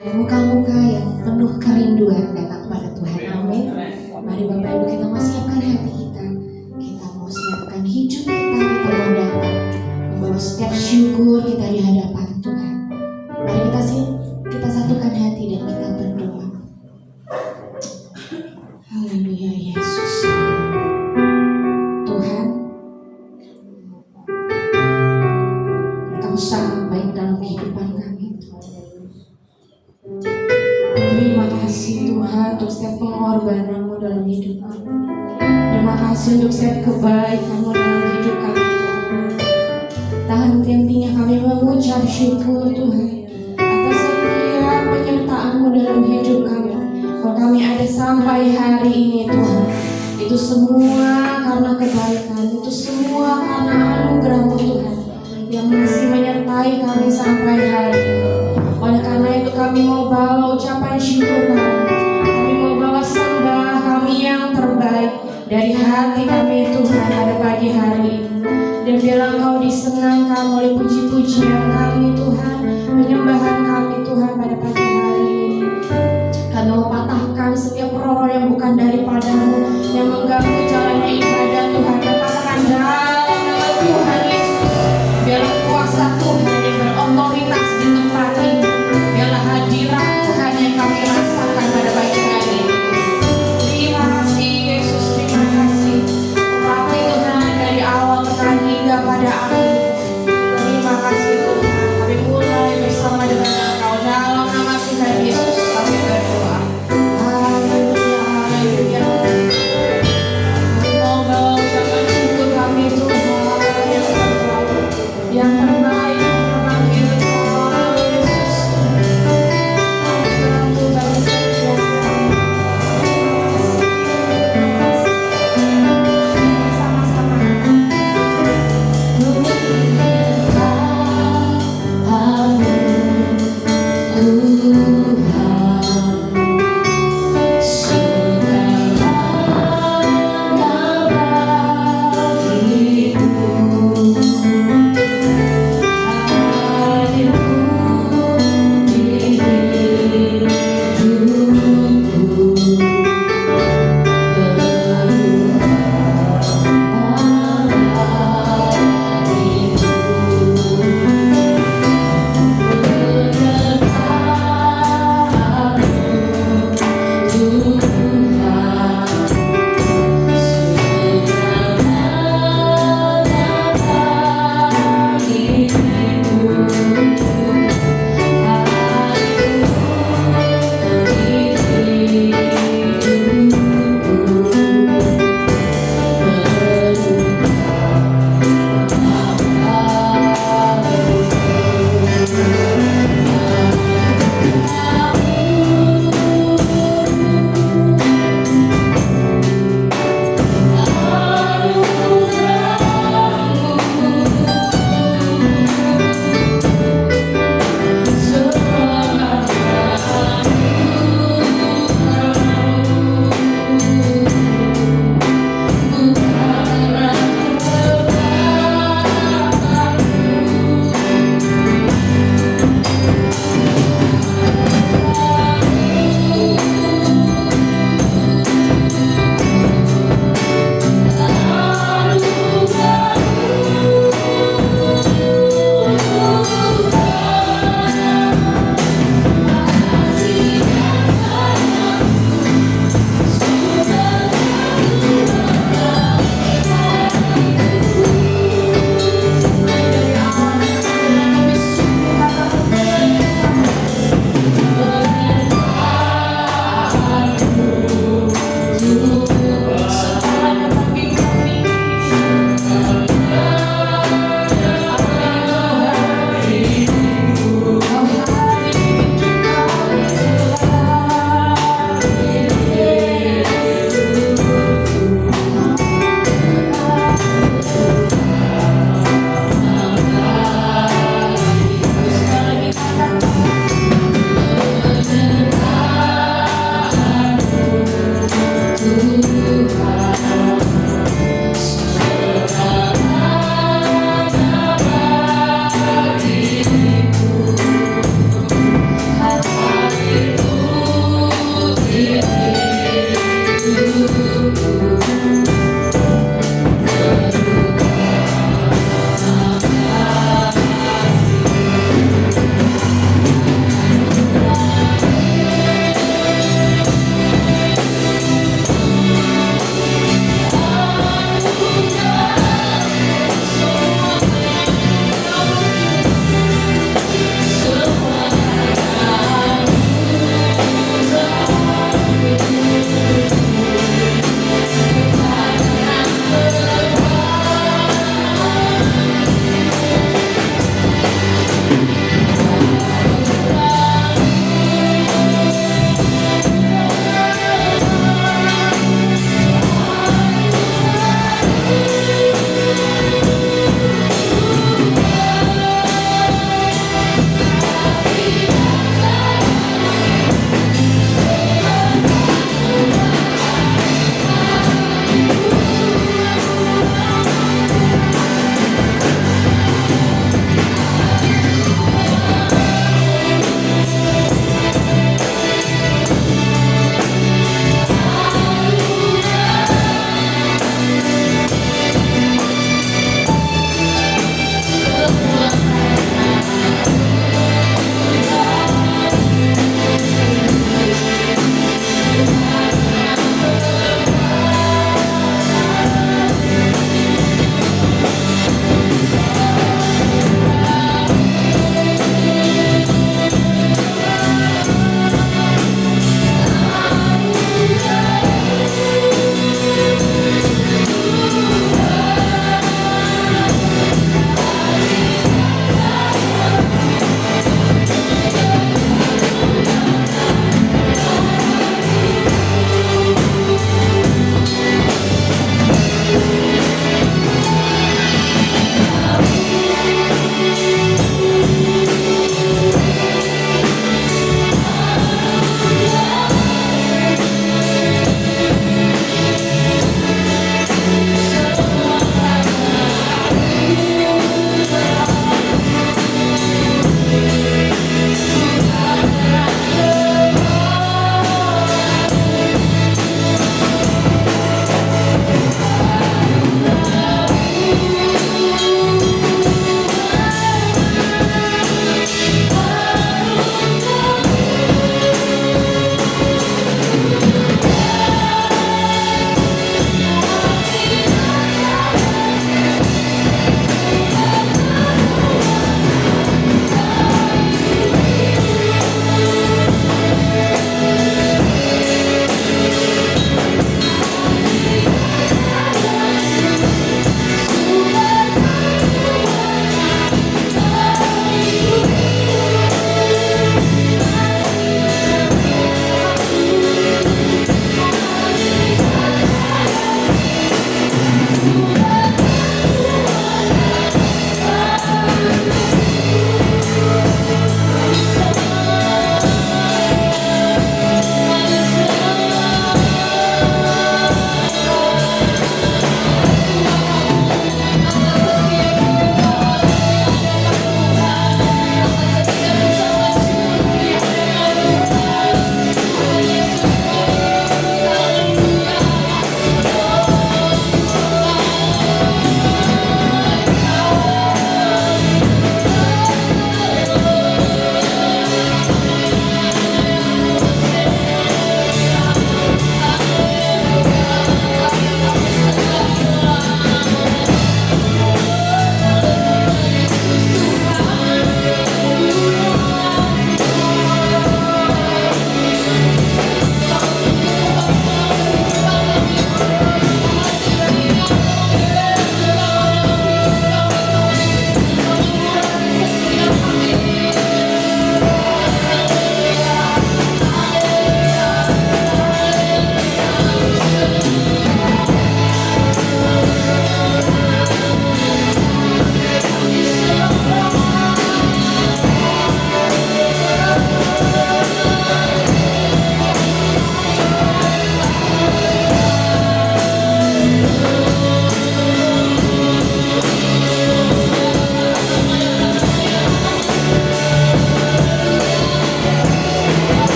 Muka-muka yang penuh kerinduan datang kepada Tuhan. Amin. Mari Bapak Ibu kita mau siapkan hati kita. Kita mau siapkan hidup kita. Kita mau datang membawa setiap syukur kita di hadapan Tuhan. Mari kita satukan hati dan kita berdoa. Haleluya Yesus. Tuhan, Engkau sangat baik dalam kehidupan kami. Terima kasih Tuhan untuk setiap pengorbanan-Mu dalam hidup kami. Terima kasih untuk setiap kebaikan-Mu dalam hidup kami. Tak henti-hentinya kami mengucap syukur Tuhan atas setiap penyertaan-Mu dalam hidup kami. Kalau kami ada sampai hari ini Tuhan, itu semua karena kebaikan, itu semua karena anugerah-Mu Tuhan yang masih menyertai kami sampai hari ini. Oleh karena itu kami mau bawa ucapan syukur kami mau bawa sembah kami yang terbaik dari hati kami Tuhan pada pagi hari ini. Dan biarlah Engkau disenangkan oleh puji-pujian kami Tuhan, penyembahan kami Tuhan pada pagi hari ini. Kami mau patahkan setiap roh yang bukan daripada-Mu, yang mengganggu jalannya ibadah Tuhan. Kami patahkan dalam nama Tuhan Yesus. Biarlah kuasa Tuhan yang berotoritas di tempat ini. Biarlah hadirat Tuhan yang kami rasakan pada pagi hari ini. Terima kasih Yesus, terima kasih. Kami Tuhan dari awal Tuhan hingga pada akhir. Terima kasih Tuhan. Kami mulai bersama dengan Engkau dalam nama Tuhan Yesus. Kami berdoa. Haleluya, haleluya. Kami mau bawa ucapan syukur kami Tuhan yang terbaik tentang hidup kami Yesus.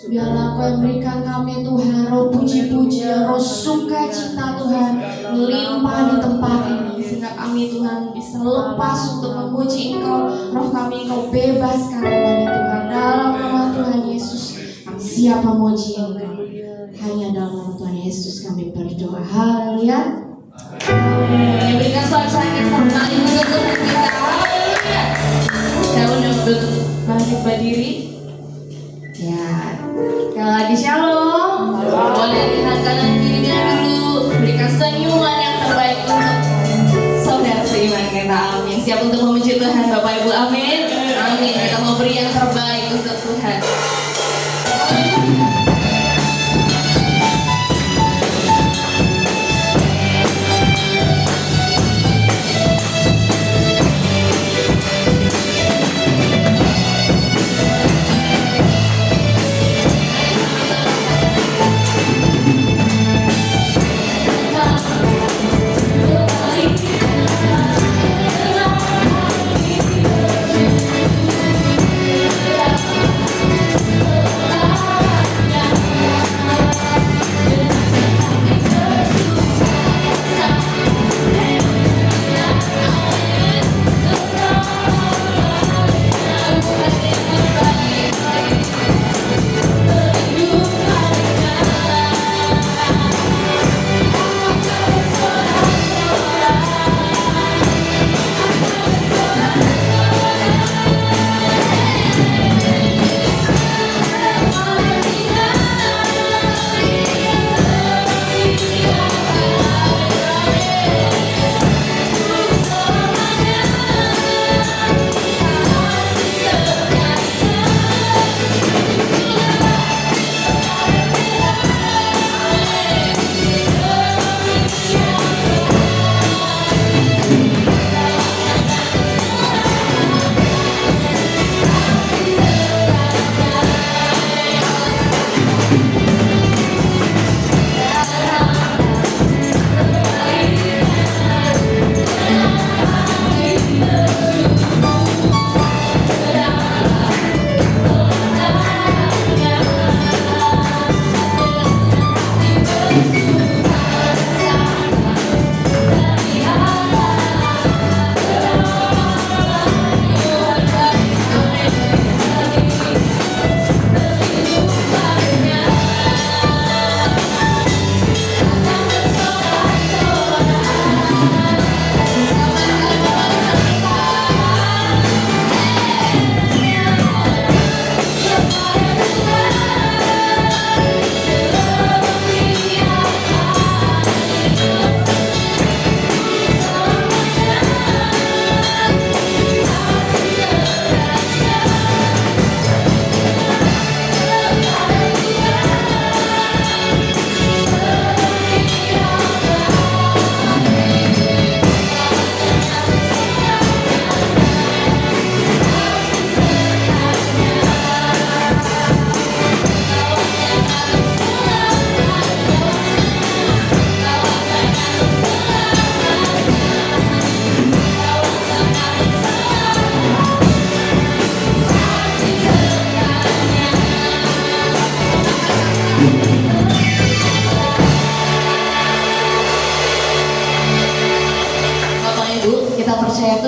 Biarlah Engkau yang berikan kami Tuhan roh puji-puji, roh sukacita Tuhan melimpah di tempat ini, sehingga kami Tuhan bisa lepas untuk memuji Engkau. Roh kami Engkau bebaskan kembali Tuhan. Dalam nama Tuhan Yesus kami siap memuji Engkau. Hanya dalam nama Tuhan Yesus kami berdoa. Haleluya. Amin. Berikan sorak-sorai yang terbaik untuk Tuhan kita. Haleluya. Saya untuk bangkit berdiri. Ya, sekali lagi shalom. Boleh lihat kanan kirinya dulu. Berikan senyuman yang terbaik untuk saudara seiman kita. Amin. Siap untuk memuji Tuhan Bapak Ibu. Amin. Amin. Kita mau beri yang terbaik untuk Tuhan.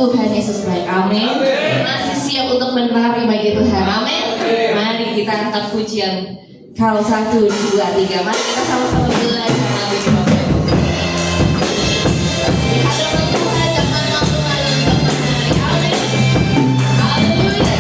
Tuhan Yesus baik, amin. Masih siap untuk menerima bagi Tuhan, amin. Mari kita angkat pujian. Kalau 1, 2, 3, mari kita sama-sama belajar lagu Bapak Ibu. Hadirat Tuhan jangan mampu lagi untuk menari, amin. Haleluya.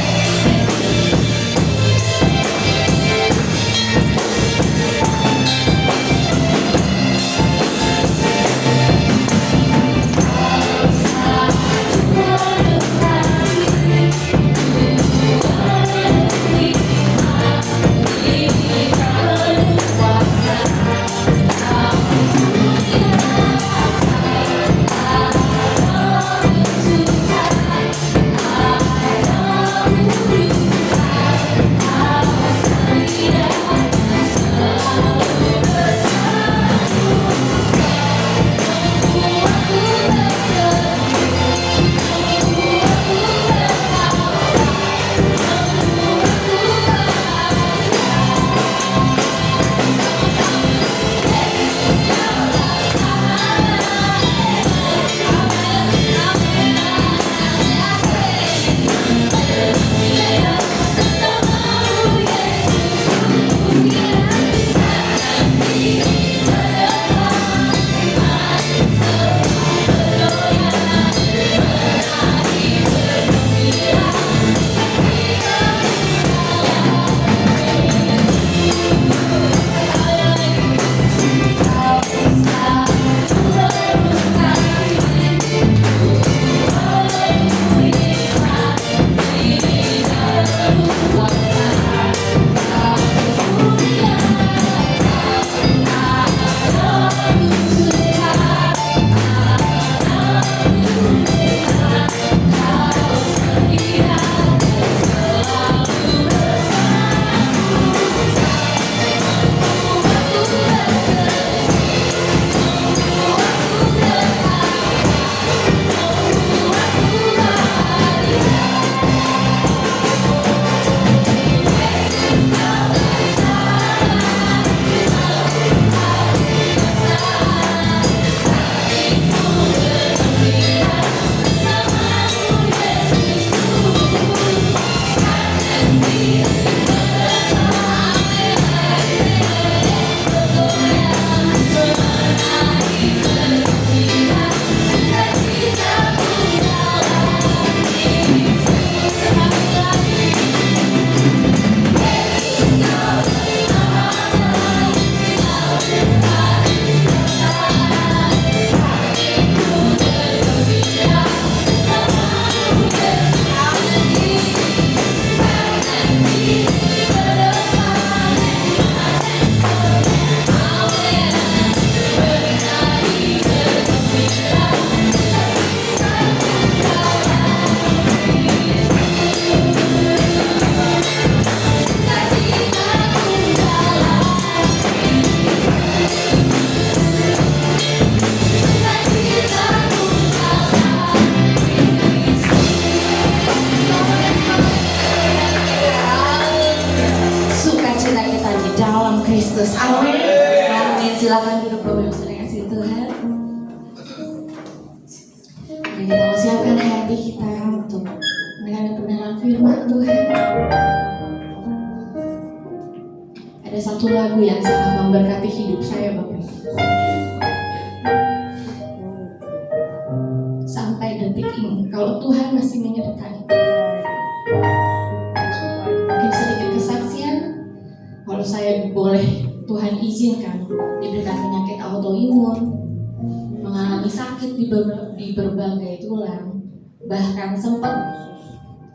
Kristus. Amin. Amin. Silakan duduk Bapak Ibu Saudara kasih Tuhan. Mari kita siapkan hati kita untuk mendengar kebenaran firman Tuhan. Ada satu lagu yang sangat memberkati hidup saya, Bapak Ibu. Sampai detik ini, kalau Tuhan masih menyertai. Mungkin sedikit kesaksian. Kalau saya boleh Tuhan izinkan diberikan penyakit autoimun, mengalami sakit di berbagai tulang, bahkan sempat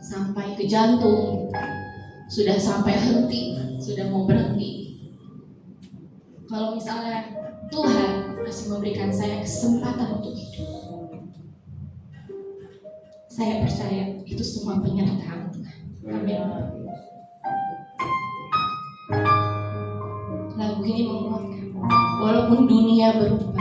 sampai ke jantung, sudah sampai henti, sudah mau berhenti. Kalau misalnya Tuhan masih memberikan saya kesempatan untuk hidup, saya percaya itu semua penyertaan Tuhan. Amin. Lagu ini menguatkan, walaupun dunia berubah,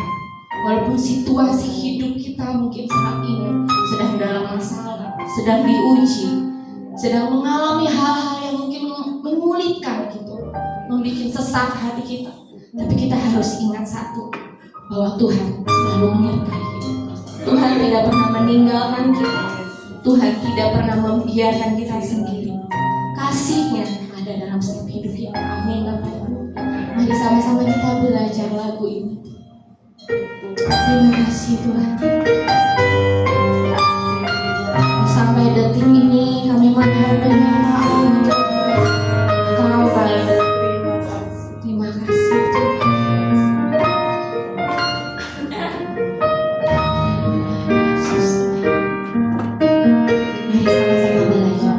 walaupun situasi hidup kita mungkin saat ini sedang dalam masalah, sedang diuji, sedang mengalami hal-hal yang mungkin menyulitkan gitu, membuat sesak hati kita. Tapi kita harus ingat satu, bahwa Tuhan selalu menyertai kita. Tuhan tidak pernah meninggalkan kita. Tuhan tidak pernah membiarkan kita sendiri. Kasih-Nya ada dalam setiap hidup kita. Amin, Bapak Ibu. Mari sama-sama kita belajar lagu ini. Terima kasih Tuhan. Sampai detik ini kami menghargai nama-Mu. Kau baik. Terima kasih Tuhan. Yesus. Mari sama-sama belajar.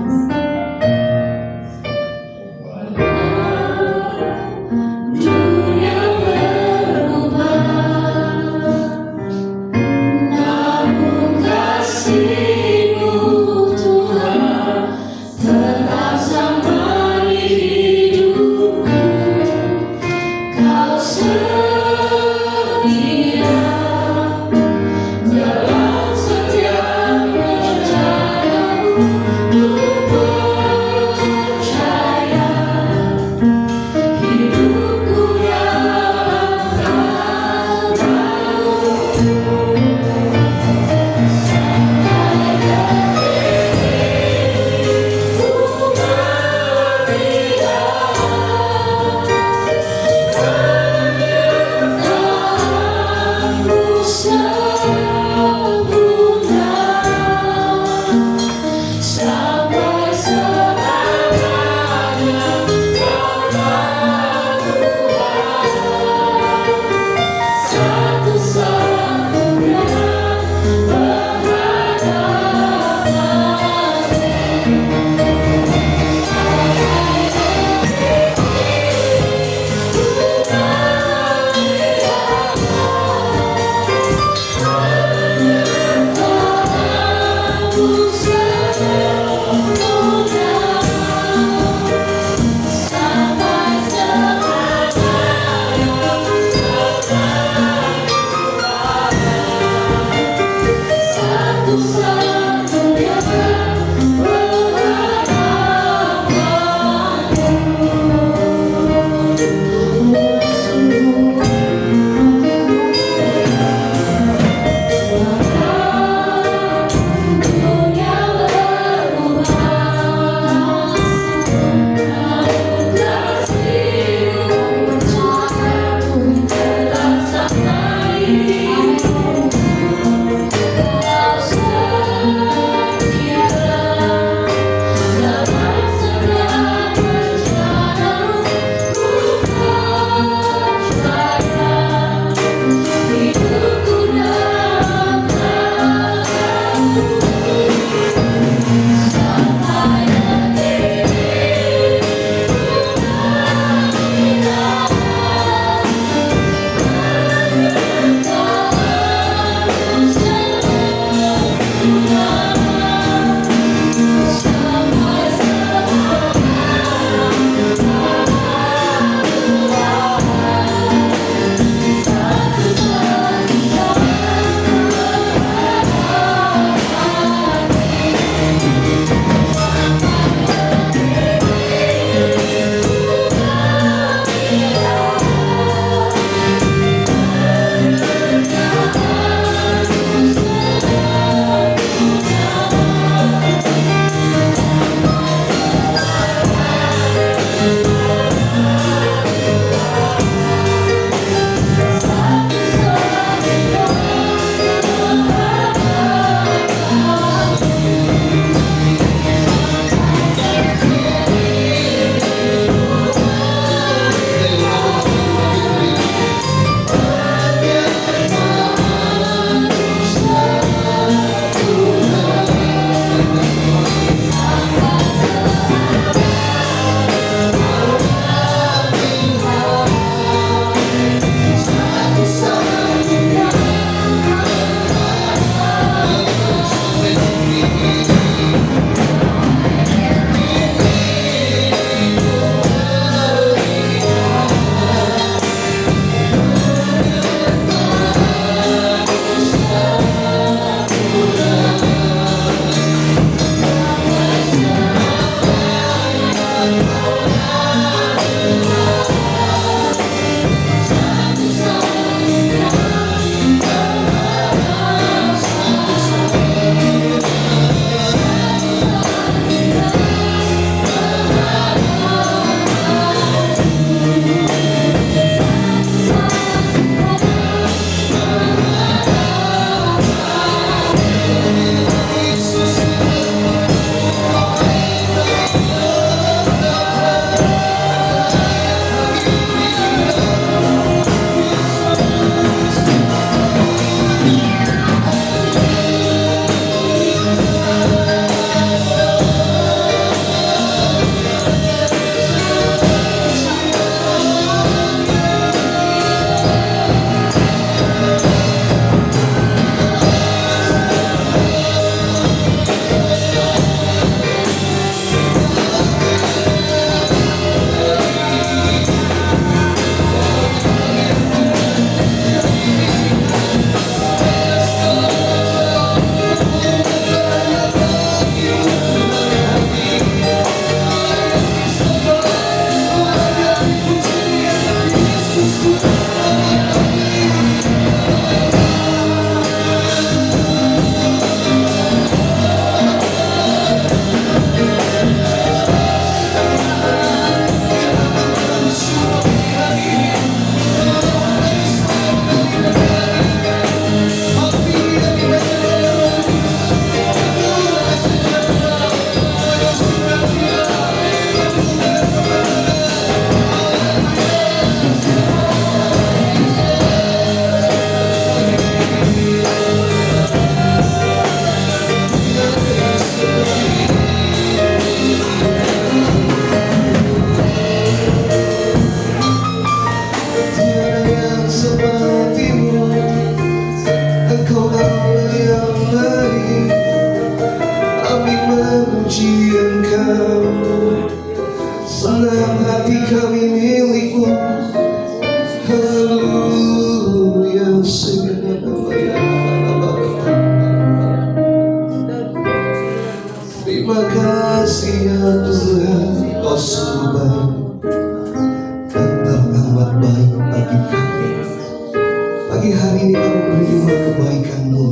pagi hari ini kami menerima kebaikan-Mu.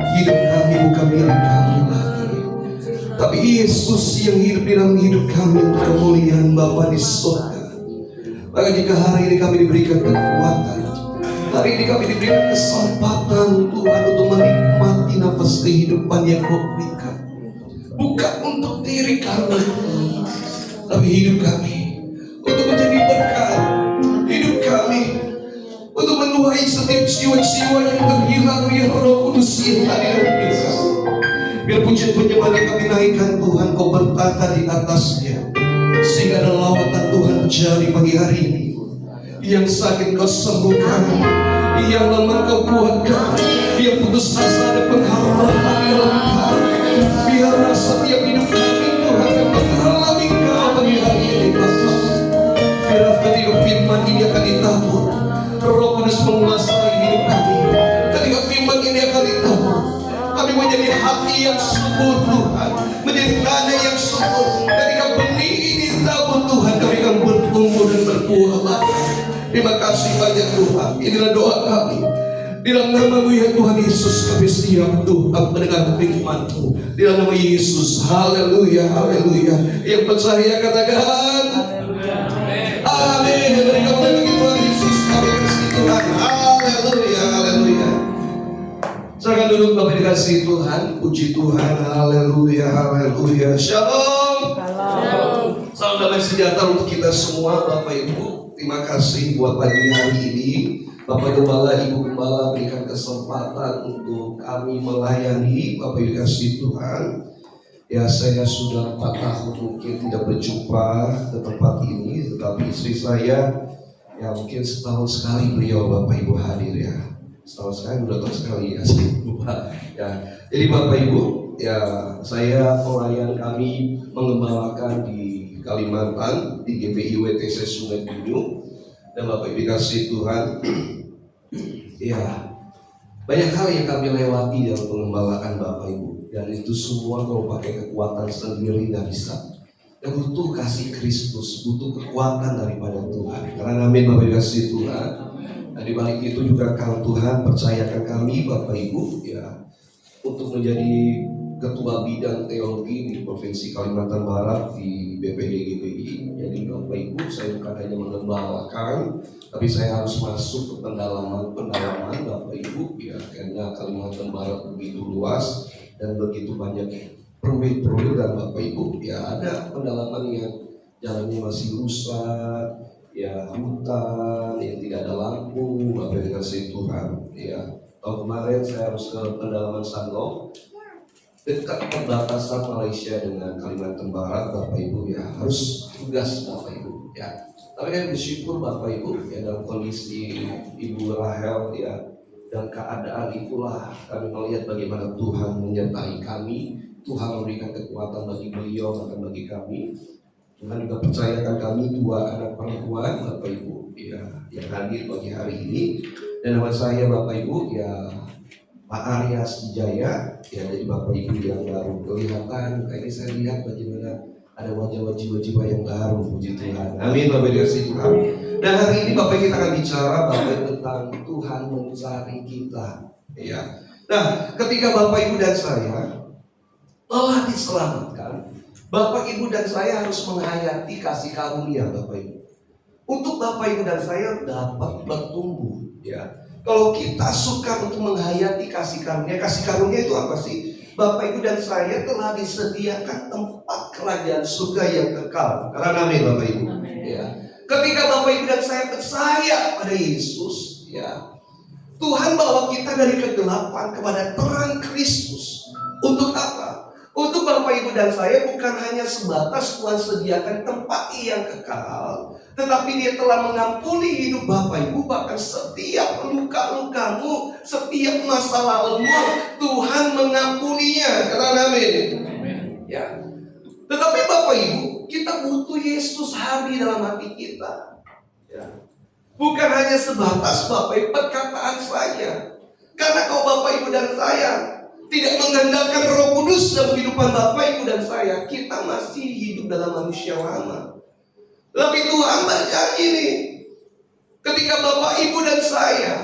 Hidup kami bukan milik kami lagi, tapi Yesus yang hidup di dalam hidup kami untuk kemuliaan Bapa di surga. Maka jika hari ini kami diberikan kekuatan, hari ini kami diberikan kesempatan Tuhan untuk menikmati nafas kehidupan yang Kau berikan, bukan untuk diri kami, tapi hidup kami untuk menjadi berkat, hidup kami untuk menuai setiap jiwa-jiwa yang terhilang ya Roh Kudus yang ada di dalam kita. Biar pujian penyembahan yang kami naikkan Tuhan, Kau bertata di atasnya, sehingga ada lawatan Tuhan terjadi pagi hari ini. Yang sakit Kau sembuhkan, yang lemah Kau kuatkan, yang putus asa ada pengharapan di dalam kami. Biarlah setiap hidup kami Tuhan yang mengalami Kau pagi hari ini Bapa. Biarlah ketika firman ini akan ditabur, Roh Kudus menguasai hidup kami. Ketika firman ini akan ditabur, kami menjadi hati yang subur Tuhan, menjadi tanah yang subur. Ketika benih ini ditabur Tuhan, kami akan bertumbuh dan berbuah lagi. Terima kasih banyak Tuhan. Inilah doa kami. Di dalam nama-Mu ya Tuhan Yesus, kami siap Tuhan mendengar firman-Mu. Di dalam nama Yesus, haleluya, haleluya. Yang percaya katakan amin. Beri kemuliaan bagi Tuhan Yesus, kami kasih Tuhan. Haleluya, haleluya. Silakan duduk Bapak dikasih Tuhan. Puji Tuhan, haleluya, haleluya. Shalom. Salam damai sejahtera untuk kita semua Bapak Ibu. Terima kasih buat pagi hari ini Bapak Gembala, Ibu Gembala berikan kesempatan untuk kami melayani Bapak dikasih Tuhan. Ya, saya sudah 4 tahun mungkin tidak berjumpa ke tempat ini, tetapi istri saya ya mungkin setahun sekali beliau Bapak Ibu hadir ya. Setahun sekali, 2 tahun sekali ya, saya lupa ya. Jadi Bapak Ibu ya, saya pelayan kami mengembalakan di Kalimantan di GPI WTC Sungai Bunyu. Dan Bapak Ibu dikasih Tuhan ya, banyak hal yang kami lewati dalam pengembalaan Bapak Ibu, dan itu semua kalau pakai kekuatan sendiri nggak bisa. Dan butuh kasih Kristus, butuh kekuatan daripada Tuhan. Karena amin Bapak Ibu dikasih Tuhan. Dan di balik itu juga kalau Tuhan percayakan kami Bapak Ibu ya untuk menjadi ketua bidang teologi di Provinsi Kalimantan Barat di BPD GPI. Jadi Bapak Ibu, saya bukan hanya mengembalakan, tapi saya harus masuk ke pendalaman Bapak Ibu ya, karena Kalimantan Barat begitu luas dan begitu banyak perwil dan Bapak Ibu ya, ada pendalaman yang jalannya masih rusak ya, hutan yang tidak ada lampu Bapak dikasih Tuhan ya. Tahun kemarin saya harus ke pendalaman Sanggau, dekat perbatasan Malaysia dengan Kalimantan Barat Bapak Ibu ya, harus tugas Bapak Ibu ya. Tapi kan bersyukur Bapak Ibu ya, dalam kondisi Ibu Rahel ya, dan keadaan itulah kami melihat bagaimana Tuhan menyertai kami. Tuhan memberikan kekuatan bagi beliau dan bagi kami. Tuhan juga percayakan kami 2 anak perempuan Bapak Ibu ya, yang hadir bagi hari ini. Dan nama saya Bapak Ibu ya Pak Aryas Wijaya ya. Jadi Bapak Ibu yang baru kelihatan, kayaknya saya lihat bagaimana ada wajah-wajah jiwa yang baru, puji Tuhan. Amin Bapak dikasih Tuhan. Dan hari ini Bapak kita akan bicara Bapak tentang Tuhan mencari kita ya. Nah, ketika Bapak Ibu dan saya telah diselamatkan, Bapak Ibu dan saya harus menghayati kasih karunia Bapak Ibu. Untuk Bapak Ibu dan saya dapat bertumbuh ya. Kalau kita suka untuk menghayati kasih karunia itu apa sih? Bapak Ibu dan saya telah disediakan tempat kerajaan surga yang kekal. Karena amin Bapak Ibu. Ya. Ketika Bapak Ibu dan saya percaya pada Yesus, ya, Tuhan bawa kita dari kegelapan kepada terang Kristus. Untuk apa? Untuk Bapak Ibu dan saya bukan hanya sebatas Tuhan sediakan tempat yang kekal, tetapi Dia telah mengampuni hidup Bapak Ibu. Bahkan setiap luka-lukamu, setiap masalahmu, Tuhan mengampuninya. Katakan amin. Ya. Tetapi Bapak Ibu, kita butuh Yesus hadir dalam hati kita. Ya. Bukan hanya sebatas Bapak Ibu perkataan saja. Karena kalau Bapak Ibu dan saya tidak mengandalkan Roh Kudus dalam kehidupan Bapak Ibu dan saya, kita masih hidup dalam manusia lama. Tapi Tuhan berjanji nih, ketika Bapak Ibu dan saya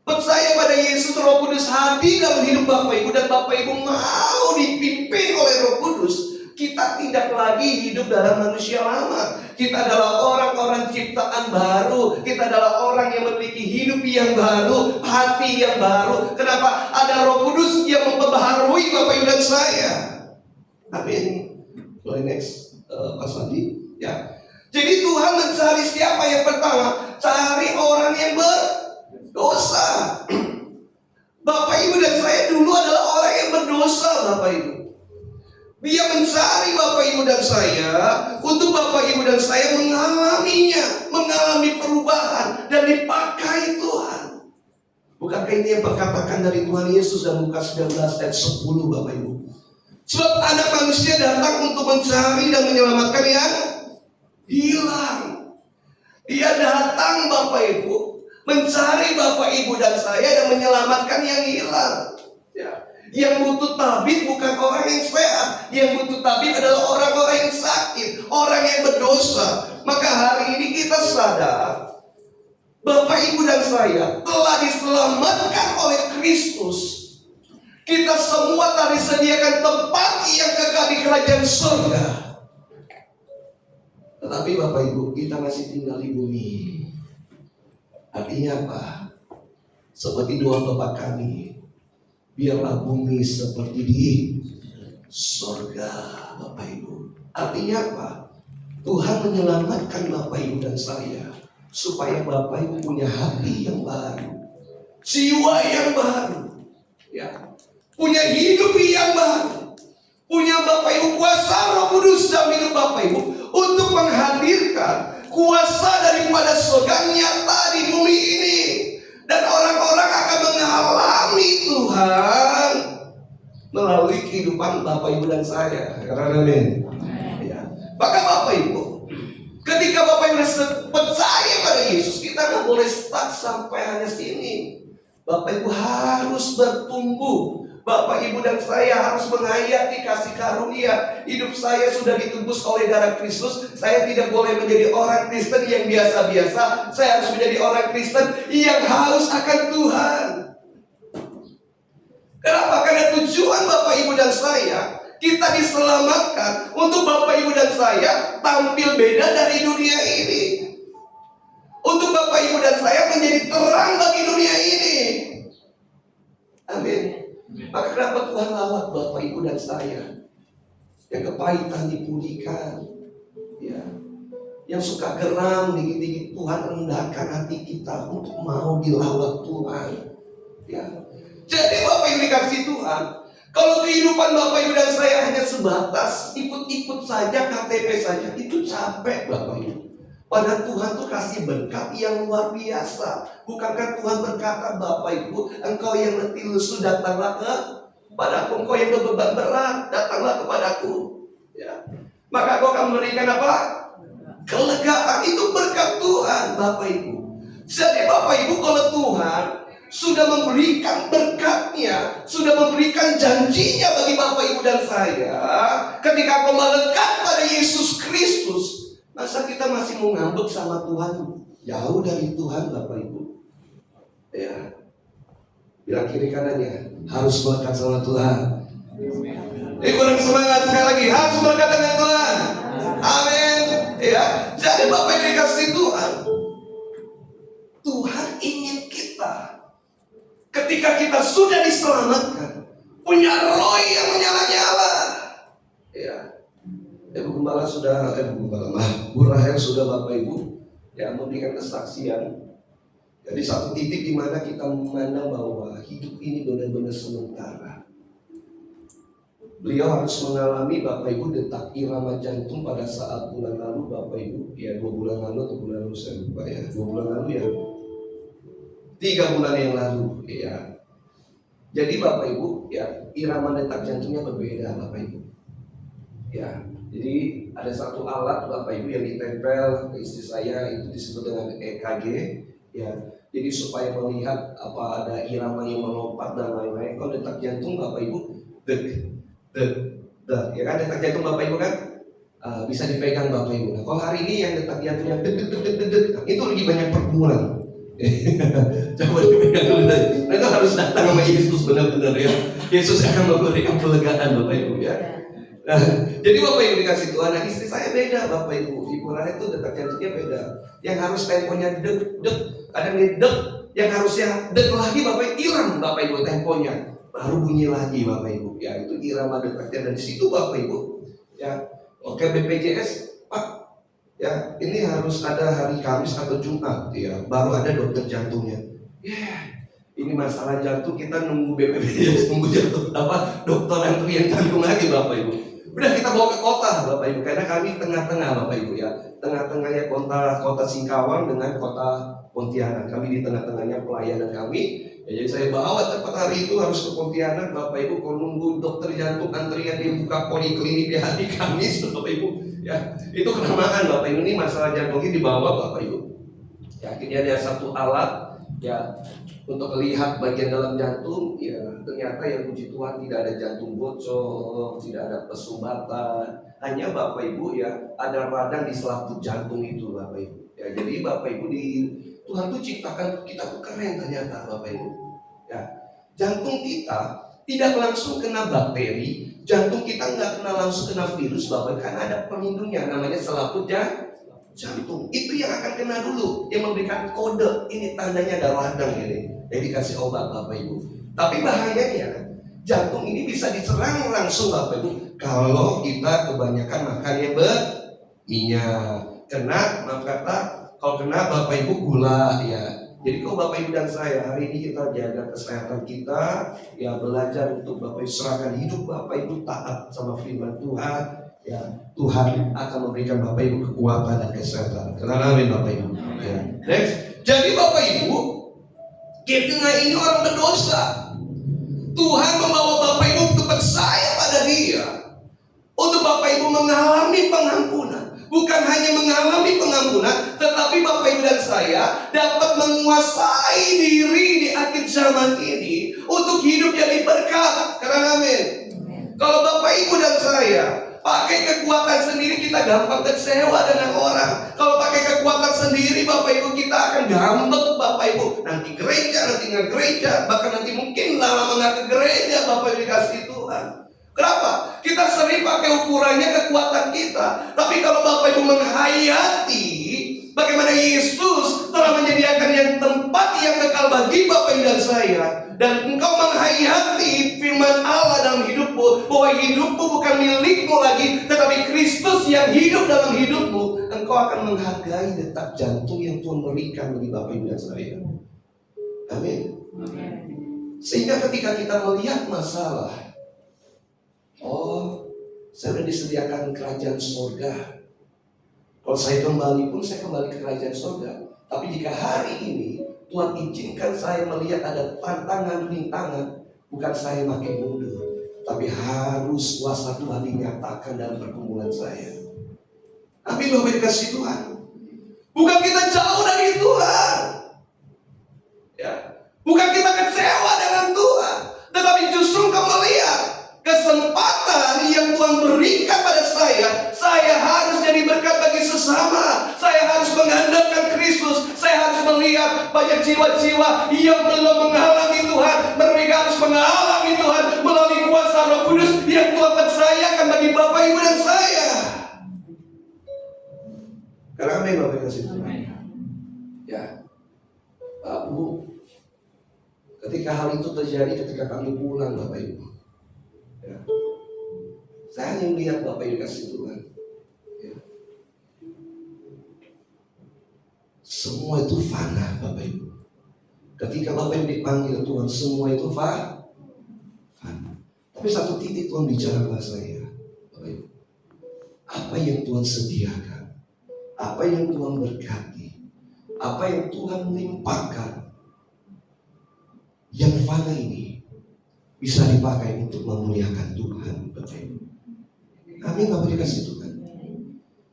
Percaya pada Yesus, Roh Kudus hadir dalam hidup Bapak Ibu, dan Bapak Ibu mau dipimpin oleh Roh Kudus. Kita tidak lagi hidup dalam manusia lama. Kita adalah orang-orang ciptaan baru. Kita adalah orang yang memiliki hidup yang baru, hati yang baru. Kenapa? Ada Roh Kudus yang memperbaharui Bapak Ibu dan saya. Amin. Boleh next, Pak Sandi. Ya. Jadi Tuhan mencari siapa yang pertama? Cari orang yang berdosa. Bapak Ibu dan saya dulu adalah orang yang berdosa, Bapak Ibu. Dia mencari Bapak Ibu dan saya untuk Bapak Ibu dan saya mengalaminya, mengalami perubahan dan dipakai Tuhan. Bukankah ini yang perkatakan dari Tuhan Yesus dalam Lukas 19 ayat 10, Bapak Ibu? Sebab Anak Manusia datang untuk mencari dan menyelamatkan yang hilang. Dia datang, Bapak Ibu, mencari Bapak Ibu dan saya dan menyelamatkan yang hilang. Ya. Yang butuh tabib bukan orang yang sehat. Yang butuh tabib adalah orang-orang yang sakit, orang yang berdosa. Maka hari ini kita sadar, Bapak Ibu dan saya telah diselamatkan oleh Kristus. Kita semua telah disediakan tempat yang kekal di kerajaan surga. Tetapi Bapak Ibu, kita masih tinggal di bumi. Artinya apa? Seperti doa Bapak kami, biarlah bumi seperti di surga, Bapak Ibu. Artinya apa? Tuhan menyelamatkan Bapak Ibu dan saya supaya Bapak Ibu punya hati yang baru, jiwa yang baru, ya, punya hidup yang baru, punya Bapak Ibu kuasa Roh Kudus dalam hidup Bapak Ibu untuk menghadirkan kuasa daripada surga nyata di bumi ini. Dan orang-orang akan mengalami Tuhan melalui kehidupan Bapak Ibu dan saya. Karena amin. Ya. Maka Bapak Ibu, ketika Bapak Ibu percaya pada Yesus, kita nggak boleh stuck sampai hanya sini. Bapak Ibu harus bertumbuh. Bapak Ibu dan saya harus menghayati kasih karunia. Hidup saya sudah ditebus oleh darah Kristus. Saya tidak boleh menjadi orang Kristen yang biasa-biasa. Saya harus menjadi orang Kristen yang haus akan Tuhan. Kenapa? Karena tujuan Bapak Ibu dan saya, kita diselamatkan untuk Bapak Ibu dan saya tampil beda dari dunia ini. Untuk Bapak Ibu dan saya menjadi terang bagi dunia ini. Amin. Maka kenapa Tuhan lawat Bapak Ibu dan saya yang kepahitan dipulihkan, ya, yang suka geram dikit-dikit Tuhan rendahkan hati kita untuk mau dilawat Tuhan, ya. Jadi Bapak Ibu dikasih Tuhan, kalau kehidupan Bapak Ibu dan saya hanya sebatas ikut-ikut saja, KTP saja, itu capek Bapak Ibu. Padahal Tuhan tuh kasih berkat yang luar biasa. Bukankah Tuhan berkata, Bapak Ibu, engkau yang letih lesu datanglah kepadaku, engkau yang berbeban berat datanglah kepadaku. Ya. Maka aku akan memberikan apa? Kelegaan. Itu berkat Tuhan, Bapak Ibu. Jadi Bapak Ibu, kalau Tuhan sudah memberikan berkatnya, sudah memberikan janjinya bagi Bapak Ibu dan saya, ketika aku melekat pada Yesus Kristus, masa kita masih mau ngambek sama Tuhan? Jauh dari Tuhan, Bapak Ibu. Ya, bilang kiri kanannya, harus melekat sama Tuhan. Kurang semangat sekali lagi, harus melekat dengan Tuhan. Amin. Ya, jadi Bapak Ibu dikasih Tuhan. Tuhan ingin kita, ketika kita sudah diselamatkan, punya roh yang menyala-nyala. Ya. Bu Gembala sudah, Bu Rahel sudah Bapak Ibu ya memberikan kesaksian. Jadi satu titik di mana kita memandang bahwa hidup ini benar-benar sementara. Beliau harus mengalami Bapak Ibu detak irama jantung pada saat bulan lalu Bapak Ibu, ya 2 bulan lalu atau bulan lalu saya lupa ya, 2 bulan lalu ya, 3 bulan yang lalu ya. Jadi Bapak Ibu ya irama detak jantungnya berbeda Bapak Ibu. Ya, jadi ada satu alat Bapak Ibu yang ditempel ke istri saya, itu disebut dengan EKG, ya. Jadi supaya melihat apa ada irama yang melompat dan lain-lain. Kalau detak jantung Bapak Ibu, deg, ya kan detak jantung Bapak Ibu kan bisa dipegang Bapak Ibu. Nah, kalau hari ini yang detak jantungnya deg, itu lebih banyak pergumulan. Coba dipegang dulu tadi. Mereka harus datang sama Yesus benar-benar ya. Yesus akan memberikan kelegaan Bapak Ibu ya. Nah, jadi Bapak Ibu dikasih Tuhan, nah istri saya beda Bapak Ibu. Ibu Rara itu detak jantungnya beda. Yang harus temponya dek, kadang dia dek. Yang harusnya dek lagi Bapak Ibu, hilang Bapak Ibu temponya. Baru bunyi lagi Bapak Ibu. Ya itu irama detaknya, dan di situ Bapak Ibu. Ya, oke BPJS Pak. Ya, ini harus ada hari Kamis atau Jumat ya, baru ada dokter jantungnya. Ini masalah jantung kita nunggu BPJS, nunggu jantung dokter yang jantung lagi Bapak Ibu. Udah kita bawa ke kota Bapak Ibu, karena kami tengah-tengah Bapak Ibu ya. Tengah-tengahnya kota Singkawang dengan kota Pontianak. Kami di tengah-tengahnya pelayanan kami. Ya, jadi saya bawa tepat hari itu harus ke Pontianak Bapak Ibu. Kalau nunggu dokter jantung antrian di buka poliklinik di hari Kamis Bapak Ibu. Ya, itu kenamaan Bapak Ibu. Ini masalah jantungnya dibawa Bapak Ibu. Ya, akhirnya ada satu alat ya untuk melihat bagian dalam jantung. Ya, ternyata yang puji Tuhan tidak ada jantung bocor, tidak ada pesumbatan. Hanya Bapak Ibu ya ada radang di selaput jantung itu Bapak Ibu. Ya, jadi Bapak Ibu Tuhan tuh ciptakan kita tuh keren ternyata Bapak Ibu. Ya, jantung kita tidak langsung kena bakteri. Jantung kita nggak kena langsung kena virus Bapak, karena ada pelindungnya namanya selaput jantung. Itu yang akan kena dulu, yang memberikan kode ini tandanya ada radang ini. Jadi dikasih obat Bapak Ibu. Tapi bahayanya jantung ini bisa diserang langsung Bapak Ibu kalau kita kebanyakan makan yang berminyak. Kalau kena Bapak Ibu gula ya. Jadi kalau Bapak Ibu dan saya hari ini kita jaga kesehatan kita, ya belajar untuk Bapak Ibu serahkan hidup Bapak Ibu taat sama firman Tuhan, ya Tuhan akan memberikan Bapak Ibu kekuatan dan kesehatan. Karena amin Bapak Ibu. Ya. Next, jadi Bapak Ibu, kita ini orang berdosa. Tuhan membawa Bapak Ibu tempat saya pada Dia untuk Bapak Ibu mengalami pengampunan. Bukan hanya mengalami pengampunan, tetapi Bapak Ibu dan saya dapat menguasai diri di akhir zaman ini untuk hidup jadi berkat. Karena amin. Kalau Bapak Ibu dan saya pakai kekuatan sendiri, kita gampang kecewa dengan orang. Kalau pakai kekuatan sendiri Bapak Ibu, kita akan ngambek Bapak Ibu. Nanti gereja, nanti nggak gereja, bahkan nanti mungkin lama nggak ke gereja Bapak Ibu dikasih Tuhan. Kenapa? Kita sering pakai ukurannya kekuatan kita. Tapi kalau Bapak Ibu menghayati bagaimana Yesus telah menyediakan yang tempat yang kekal bagi Bapak Ibu dan saya, dan engkau menghayati firman Allah dalam hidupmu, bahwa hidupmu bukan milikmu lagi, tetapi Kristus yang hidup dalam hidupmu, engkau akan menghargai detak jantung yang Tuhan berikan bagi Bapak Ibu dan saya. Amin. Sehingga ketika kita melihat masalah, oh, saya sudah disediakan kerajaan surga. Kalau saya kembali pun, saya kembali ke kerajaan surga. Tapi jika hari ini Tuhan izinkan saya melihat ada tantangan, rintangan, bukan saya makin mundur, tapi harus kuasa Tuhan dinyatakan dalam pergumulan saya. Amin Bapak dikasih Tuhan. Bukan kita jauh dari Tuhan, ya, bukan kita kecewa dengan Tuhan, tetapi justru engkau melihat kesempatan yang Tuhan berikan pada saya harus jadi berkat bagi sesama. Saya harus mengandalkan Kristus. Saya harus melihat banyak jiwa-jiwa yang belum mengalami Tuhan. Mereka harus mengalami Tuhan melalui kuasa Roh Kudus yang Tuhan percayakan bagi Bapak Ibu dan saya. Karena amin Bapak Ibu kasih Tuhan. Ya, Pak Bu, ketika hal itu terjadi ketika kami pulang Bapak Ibu, ya, saya hanya melihat Bapak Ibu kasih Tuhan, ya. Semua itu fana Bapak Ibu. Ketika Bapak Ibu dipanggil Tuhan, semua itu fana. Tapi satu titik Tuhan bicara kepada saya, Bapak Ibu, apa yang Tuhan sediakan, apa yang Tuhan berkati, apa yang Tuhan limpahkan, yang fana ini bisa dipakai untuk memuliakan Tuhan Bapak Ibu. Amin Bapak dikasih Tuhan.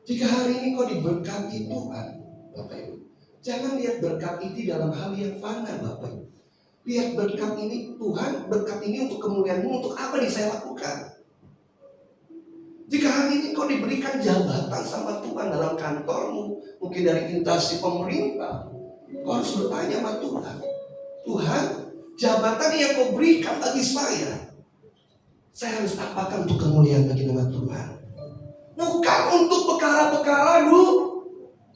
Jika hari ini kau diberkati Tuhan Bapak Ibu, jangan lihat berkat ini dalam hal yang fana Bapak Ibu. Lihat berkat ini, Tuhan berkat ini untuk kemuliaan-Mu, untuk apa nih saya lakukan. Jika hari ini kau diberikan jabatan sama Tuhan dalam kantormu, mungkin dari instansi pemerintah, Kau harus bertanya sama Tuhan. Tuhan, jabatan yang kau berikan bagi saya harus apakan untuk kemuliaan bagi nama Tuhan? Bukan untuk perkara-perkara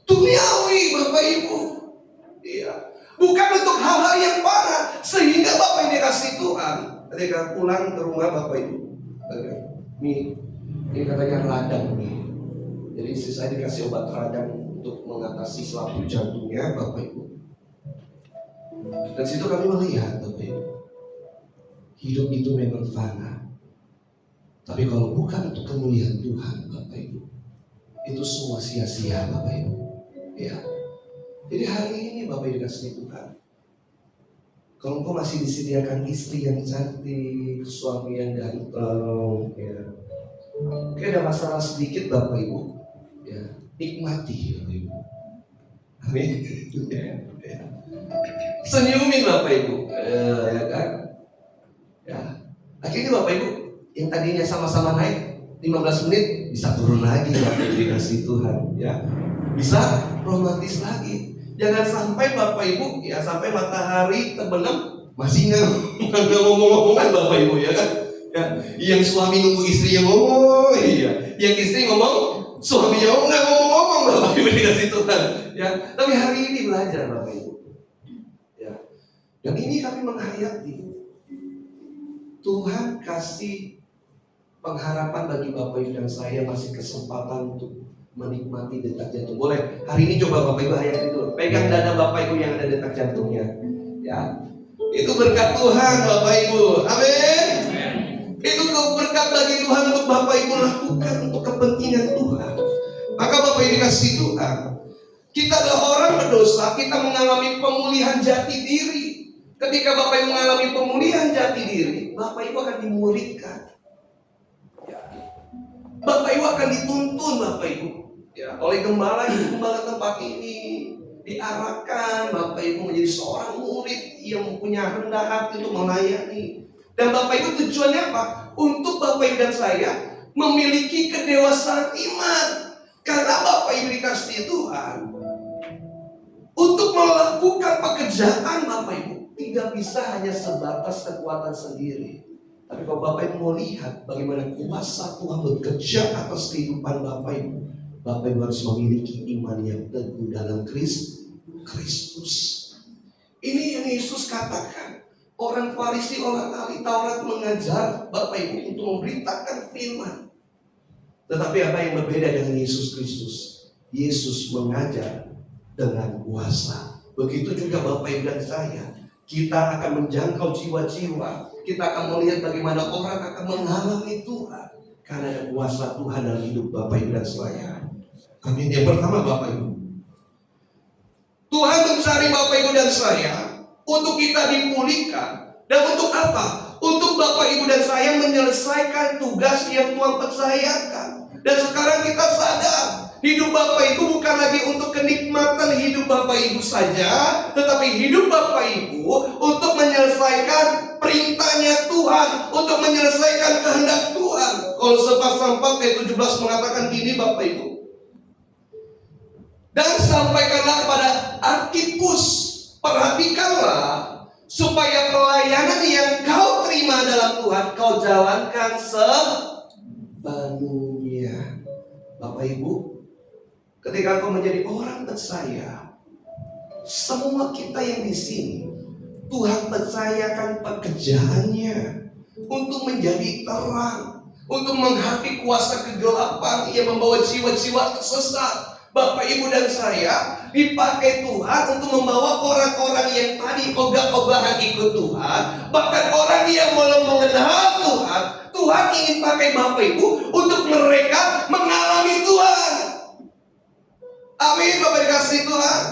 duniawi, Bapak Ibu. Iya. Bukan untuk hal-hal yang parah, sehingga Bapak ini kasih Tuhan. Ketika pulang ke rumah Bapak Ibu, ini katanya radang nih. Jadi istri saya dikasih obat radang untuk mengatasi selaput jantungnya, Bapak Ibu. Dan situ kami melihat, Bapak Ibu, hidup itu memang fana. Tapi kalau bukan untuk kemuliaan Tuhan, Bapak Ibu, itu semua sia-sia, Bapak Ibu. Ya. Jadi hari ini Bapak Ibu dikasih Tuhan. Kalau engkau masih disediakan istri yang cantik, suami yang ganteng, ya. Mungkin ada masalah sedikit, Bapak Ibu. Ya, nikmati, Bapak Ibu. Amin. Ya. Senyumin, Bapak Ibu. Ya kan? Ya. Akhirnya Bapak Ibu, yang tadinya sama-sama naik 15 menit bisa turun lagi, Bapak Ibu dikasih Tuhan, ya. Bisa romantis lagi. Jangan sampai Bapak Ibu ya sampai matahari terbenam masih nggak ngomong-ngomongan, Bapak Ibu, ya kan? Ya, yang suami nunggu istri yang ngomong, iya. Yang istri ngomong, suaminya nggak ngomong-ngomong, Bapak Ibu dikasih Tuhan, ya. Tapi hari ini belajar, Bapak Ibu, ya. Dan ini kami menghayati Tuhan kasih pengharapan bagi Bapak Ibu dan saya masih kesempatan untuk menikmati detak jantung. Boleh hari ini coba Bapak Ibu hayati dulu. Pegang dada Bapak Ibu yang ada detak jantungnya. Ya. Itu berkat Tuhan, Bapak Ibu. Amin. Itu berkat bagi Tuhan untuk Bapak Ibu lakukan untuk kepentingan Tuhan. Maka Bapak Ibu dikasih Tuhan. Kita adalah orang berdosa, kita mengalami pemulihan jati diri. Ketika Bapak Ibu mengalami pemulihan jati diri, Bapak Ibu akan dimuridkan. Bapak Ibu akan dituntun, Bapak Ibu, ya, oleh gembala tempat ini, diarahkan Bapak Ibu menjadi seorang murid yang punya rendah hati untuk melayani. Dan Bapak Ibu tujuannya apa? Untuk Bapak Ibu dan saya memiliki kedewasaan iman. Karena Bapak Ibu dikasih Tuhan untuk melakukan pekerjaan, Bapak Ibu tidak bisa hanya sebatas kekuatan sendiri. Tapi kalau Bapak Ibu mau lihat bagaimana kuasa Tuhan bekerja atas kehidupan Bapak Ibu, Bapak Ibu harus memiliki iman yang teguh dalam Kristus. Ini yang Yesus katakan. Orang Farisi, orang ahli Taurat mengajar Bapak Ibu untuk memberitakan firman. Tetapi apa yang berbeda dengan Yesus Kristus? Yesus mengajar dengan kuasa. Begitu juga Bapak Ibu dan saya. Kita akan menjangkau jiwa-jiwa. Kita akan melihat bagaimana orang akan mengalami Tuhan karena ada kuasa Tuhan dalam hidup Bapak Ibu dan saya. Amin. Yang pertama, Bapak Ibu, Tuhan mencari Bapak Ibu dan saya untuk kita dipulihkan. Dan untuk apa? Untuk Bapak Ibu dan saya menyelesaikan tugas yang Tuhan percayakan. Dan sekarang kita sadar, hidup Bapak Ibu bukan lagi untuk kenikmatan hidup Bapak Ibu saja, tetapi hidup Bapak Ibu untuk menyelesaikan perintahnya Tuhan, untuk menyelesaikan kehendak Tuhan. Kolose pasal 4 ayat 17 mengatakan gini, Bapak Ibu. Dan sampaikanlah kepada Arkipus, perhatikanlah supaya pelayanan yang kau terima dalam Tuhan kau jalankan sepenuhnya. Bapak Ibu, ketika kau menjadi orang percaya, semua kita yang di sini Tuhan percayakan pekerjaannya untuk menjadi terang, untuk menghadapi kuasa kegelapan yang membawa jiwa-jiwa tersesat. Bapak Ibu dan saya dipakai Tuhan untuk membawa orang-orang yang tadi ogah-ogahan ikut Tuhan, bahkan orang yang belum mengenal Tuhan, Tuhan ingin pakai Bapak Ibu untuk mereka mengalami Tuhan. Amin. Bapak dikasih Tuhan,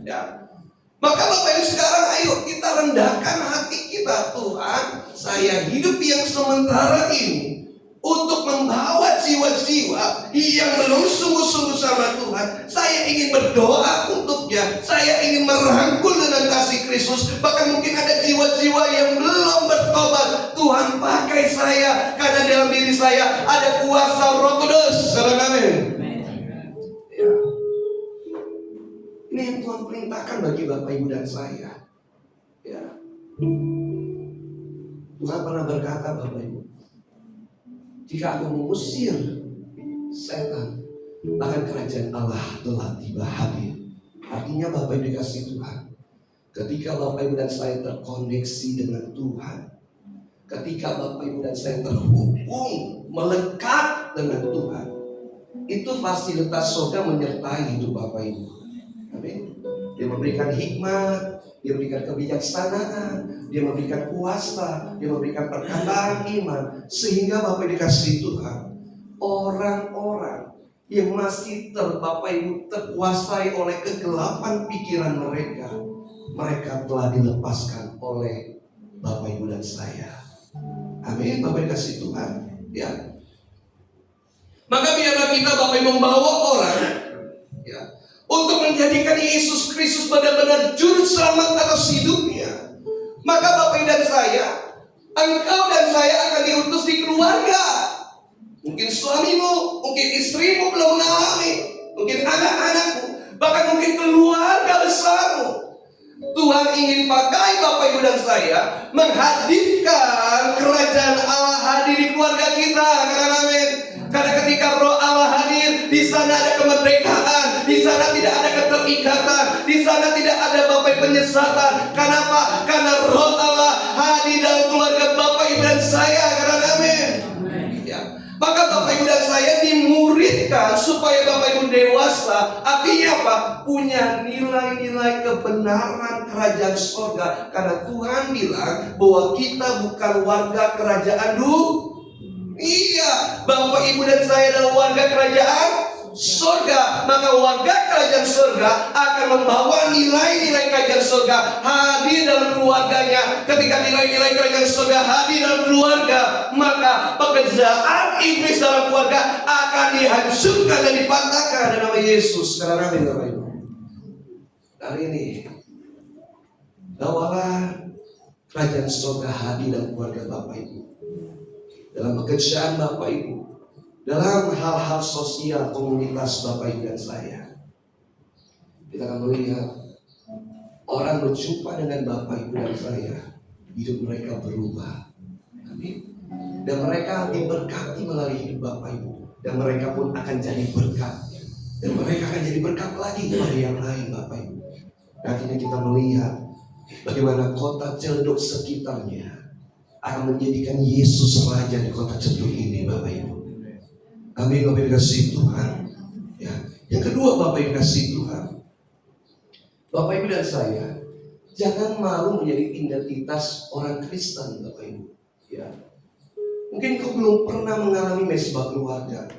ya. Maka Bapak Ibu sekarang ayo kita rendahkan hati kita. Tuhan, saya hidup yang sementara ini untuk membawa jiwa-jiwa yang belum sungguh-sungguh sama Tuhan. Saya ingin berdoa untuknya. Saya ingin merangkul dengan kasih Kristus. Bahkan mungkin ada jiwa-jiwa yang belum bertobat. Tuhan pakai saya, karena dalam diri saya ada kuasa Roh Kudus. Saudara, amin. Ya. Ini yang Tuhan perintahkan memberkatkan bagi Bapak Ibu dan saya. Ya. Tuhan pernah berkata, Bapak Ibu, jika aku mengusir setan, bahkan kerajaan Allah telah tiba hadir. Artinya Bapak Ibu dikasih Tuhan, ketika Bapak Ibu dan saya terkoneksi dengan Tuhan, ketika Bapak Ibu dan saya terhubung, melekat dengan Tuhan, itu fasilitas surga menyertai hidup Bapak Ibu. Amin. Dia memberikan hikmat, dia memberikan kebijaksanaan, dia memberikan kuasa, dia memberikan perkataan iman, sehingga Bapak Ibu dikasih Tuhan, orang-orang yang masih Bapak Ibu terkuasai oleh kegelapan pikiran mereka, mereka telah dilepaskan oleh Bapak Ibu dan saya. Amin. Bapak Ibu kasih Tuhan. Ya. Maka biarlah kita Bapak Ibu membawa orang, ya, untuk menjadikan Yesus Kristus benar-benar juru selamat atas hidupnya. Maka Bapak Ibu dan saya, engkau dan saya akan diutus di keluarga. Mungkin suamimu, mungkin istrimu belum mengalami, mungkin anak-anakmu, bahkan mungkin keluarga besarmu. Tuhan ingin pakai Bapak Ibu dan saya menghadirkan kerajaan Allah hadir di keluarga kita. Amin. Karena ketika Roh Allah hadir, di sana ada kemerdekaan, di sana tidak ada keterikatan, di sana tidak ada Bapak Ibu penyesatan. Kenapa? Karena Roh Allah hadir dalam keluarga Bapak Ibu dan saya. Amin. Ya. Maka Bapak Ibu dan saya dimuridkan supaya Bapak Ibu dewasa. Artinya apa? Punya nilai-nilai kebenaran kerajaan surga. Karena Tuhan bilang bahwa kita bukan warga kerajaan Iya, Bapak Ibu dan saya adalah warga kerajaan surga. Maka warga kerajaan surga akan membawa nilai-nilai kerajaan surga hadir dalam keluarganya. Ketika nilai-nilai kerajaan surga hadir dalam keluarga, maka pekerjaan iblis dalam keluarga akan dihancurkan dan dipatahkan dalam nama Yesus. Karena Nabi Bapak Ibu, hari ini bawalah kerajaan surga hadir dalam keluarga Bapak Ibu, dalam pekerjaan Bapak Ibu, dalam hal-hal sosial komunitas Bapak Ibu dan saya. Kita akan melihat orang berjumpa dengan Bapak Ibu dan saya, hidup mereka berubah. Amin. Dan mereka diberkati melalui hidup Bapak Ibu, dan mereka pun akan jadi berkat, dan mereka akan jadi berkat lagi kepada yang lain Bapak Ibu. Akhirnya kita melihat bagaimana kota Ciledug sekitarnya akan menjadikan Yesus Raja di kota Ciledug ini Bapak Ibu. Amin. Bapak Ibu kasih Tuhan. Ya. Yang kedua Bapak Ibu kasih Tuhan, Bapak Ibu dan saya jangan malu menjadi identitas orang Kristen Bapak Ibu. Ya. Mungkin kau belum pernah mengalami mesbah keluarga.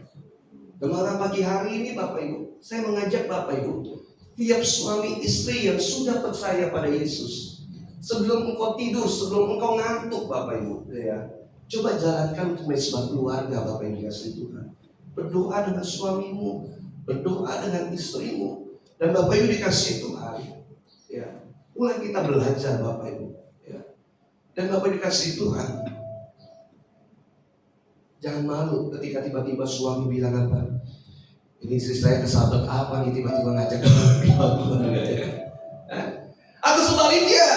Dan malam pagi hari ini Bapak Ibu, saya mengajak Bapak Ibu, tiap suami istri yang sudah percaya pada Yesus, sebelum engkau tidur, sebelum engkau ngantuk Bapak Ibu, ya, coba jalankan untuk mesbah keluarga Bapak Ibu kasih Tuhan. Berdoa dengan suamimu, berdoa dengan istrimu, dan Bapak Ibu dikasih Tuhan. Ya, mulai kita belajar Bapak Ibu. Ya. Dan Bapak Ibu dikasih Tuhan, jangan malu ketika tiba-tiba suami bilang apa, ini istri saya kesabet apa nih tiba-tiba ngajak keluarga ya. Atau sebaliknya,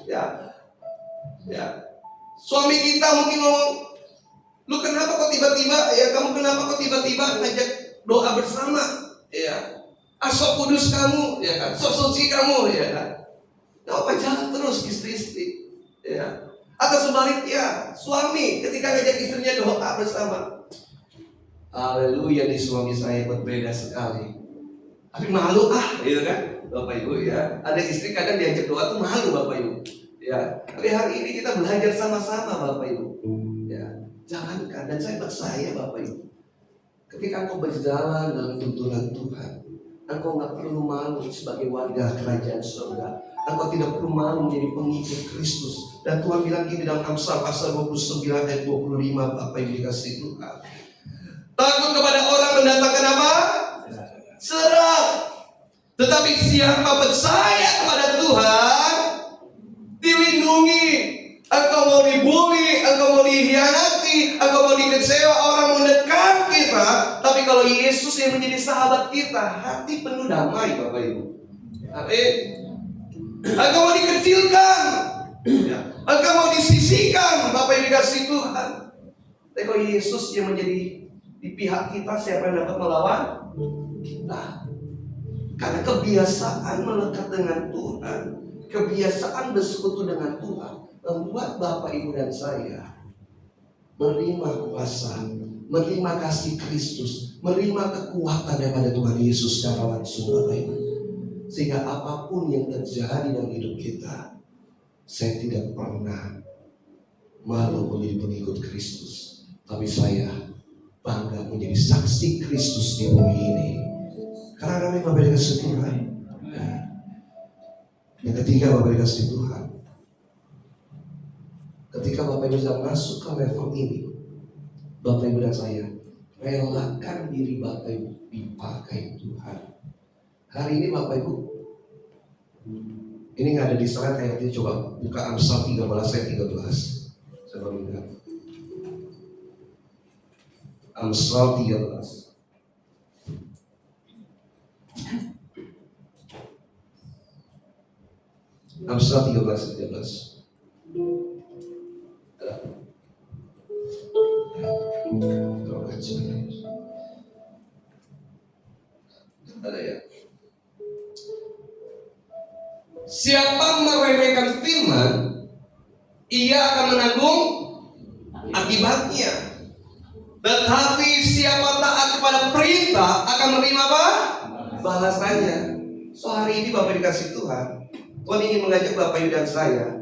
ya, suami kita mungkin ngomong, lu kenapa kok tiba-tiba, ya kamu kenapa kok tiba-tiba ngajak doa bersama, ya, sok kudus kamu, ya kan, sok suci kamu, ya kan. Nah, apa jalan terus istri-istri, ya. Atau sebaliknya, suami ketika ngajak istrinya doa bersama, haleluya, nih suami saya berbeda sekali, tapi malu gitu kan, Bapak Ibu ya. Ada istri kadang diajak doa tuh malu Bapak Ibu. Ya, tapi hari ini kita belajar sama-sama Bapak Ibu. Ya, jalankan, dan saya percaya Bapak Ibu, ketika engkau berjalan dalam tuntunan Tuhan, engkau nggak perlu malu sebagai warga kerajaan surga. Engkau tidak perlu malu menjadi pengikut Kristus. Dan Tuhan bilang gini dalam Amsal pasal 29 ayat 25, Bapak Ibu dikasih Tuhan, takut kepada orang mendatangkan apa? Serak. Tetapi siapa percaya kepada Tuhan dilindungi. Engkau mau dibully, engkau mau dihianati, engkau mau dikecewa orang mendekat kita, tapi kalau Yesus yang menjadi sahabat kita, hati penuh damai Bapak Ibu. Amin. Engkau mau dikecilkan, ya. Engkau mau disisihkan, Bapak yang dikasih Tuhan. Tapi kalau Yesus yang menjadi di pihak kita, siapa yang dapat melawan kita? Karena kebiasaan melekat dengan Tuhan, kebiasaan bersekutu dengan Tuhan, membuat Bapak, Ibu, dan saya menerima kuasa, menerima kasih Kristus, menerima kekuatan daripada Tuhan Yesus secara langsung, Bapak Ibu. Sehingga apapun yang terjadi dalam hidup kita, saya tidak pernah malu menjadi pengikut Kristus. Tapi saya bangga menjadi saksi Kristus di bumi ini. Karena kami Bapak dikasih Tuhan. Yang ketiga, Bapak dikasih Tuhan. Ketika Bapak Ibu sudah masuk ke level ini, Bapak Ibu dan saya relakan diri Bapak Ibu dipakai Tuhan. Hari ini Bapak Ibu, ini nggak ada di slide ayatnya, coba buka Amsal 13 ayat 13. Saya baru lihat. Amsal 13. Amsal 13. Ada ya. Siapa meremehkan firman, ia akan menanggung akibatnya. Tetapi siapa taat kepada perintah akan menerima apa? Balasannya. So hari ini Bapak dikasih Tuhan, Tuhan ingin mengajak Bapak Ibu dan saya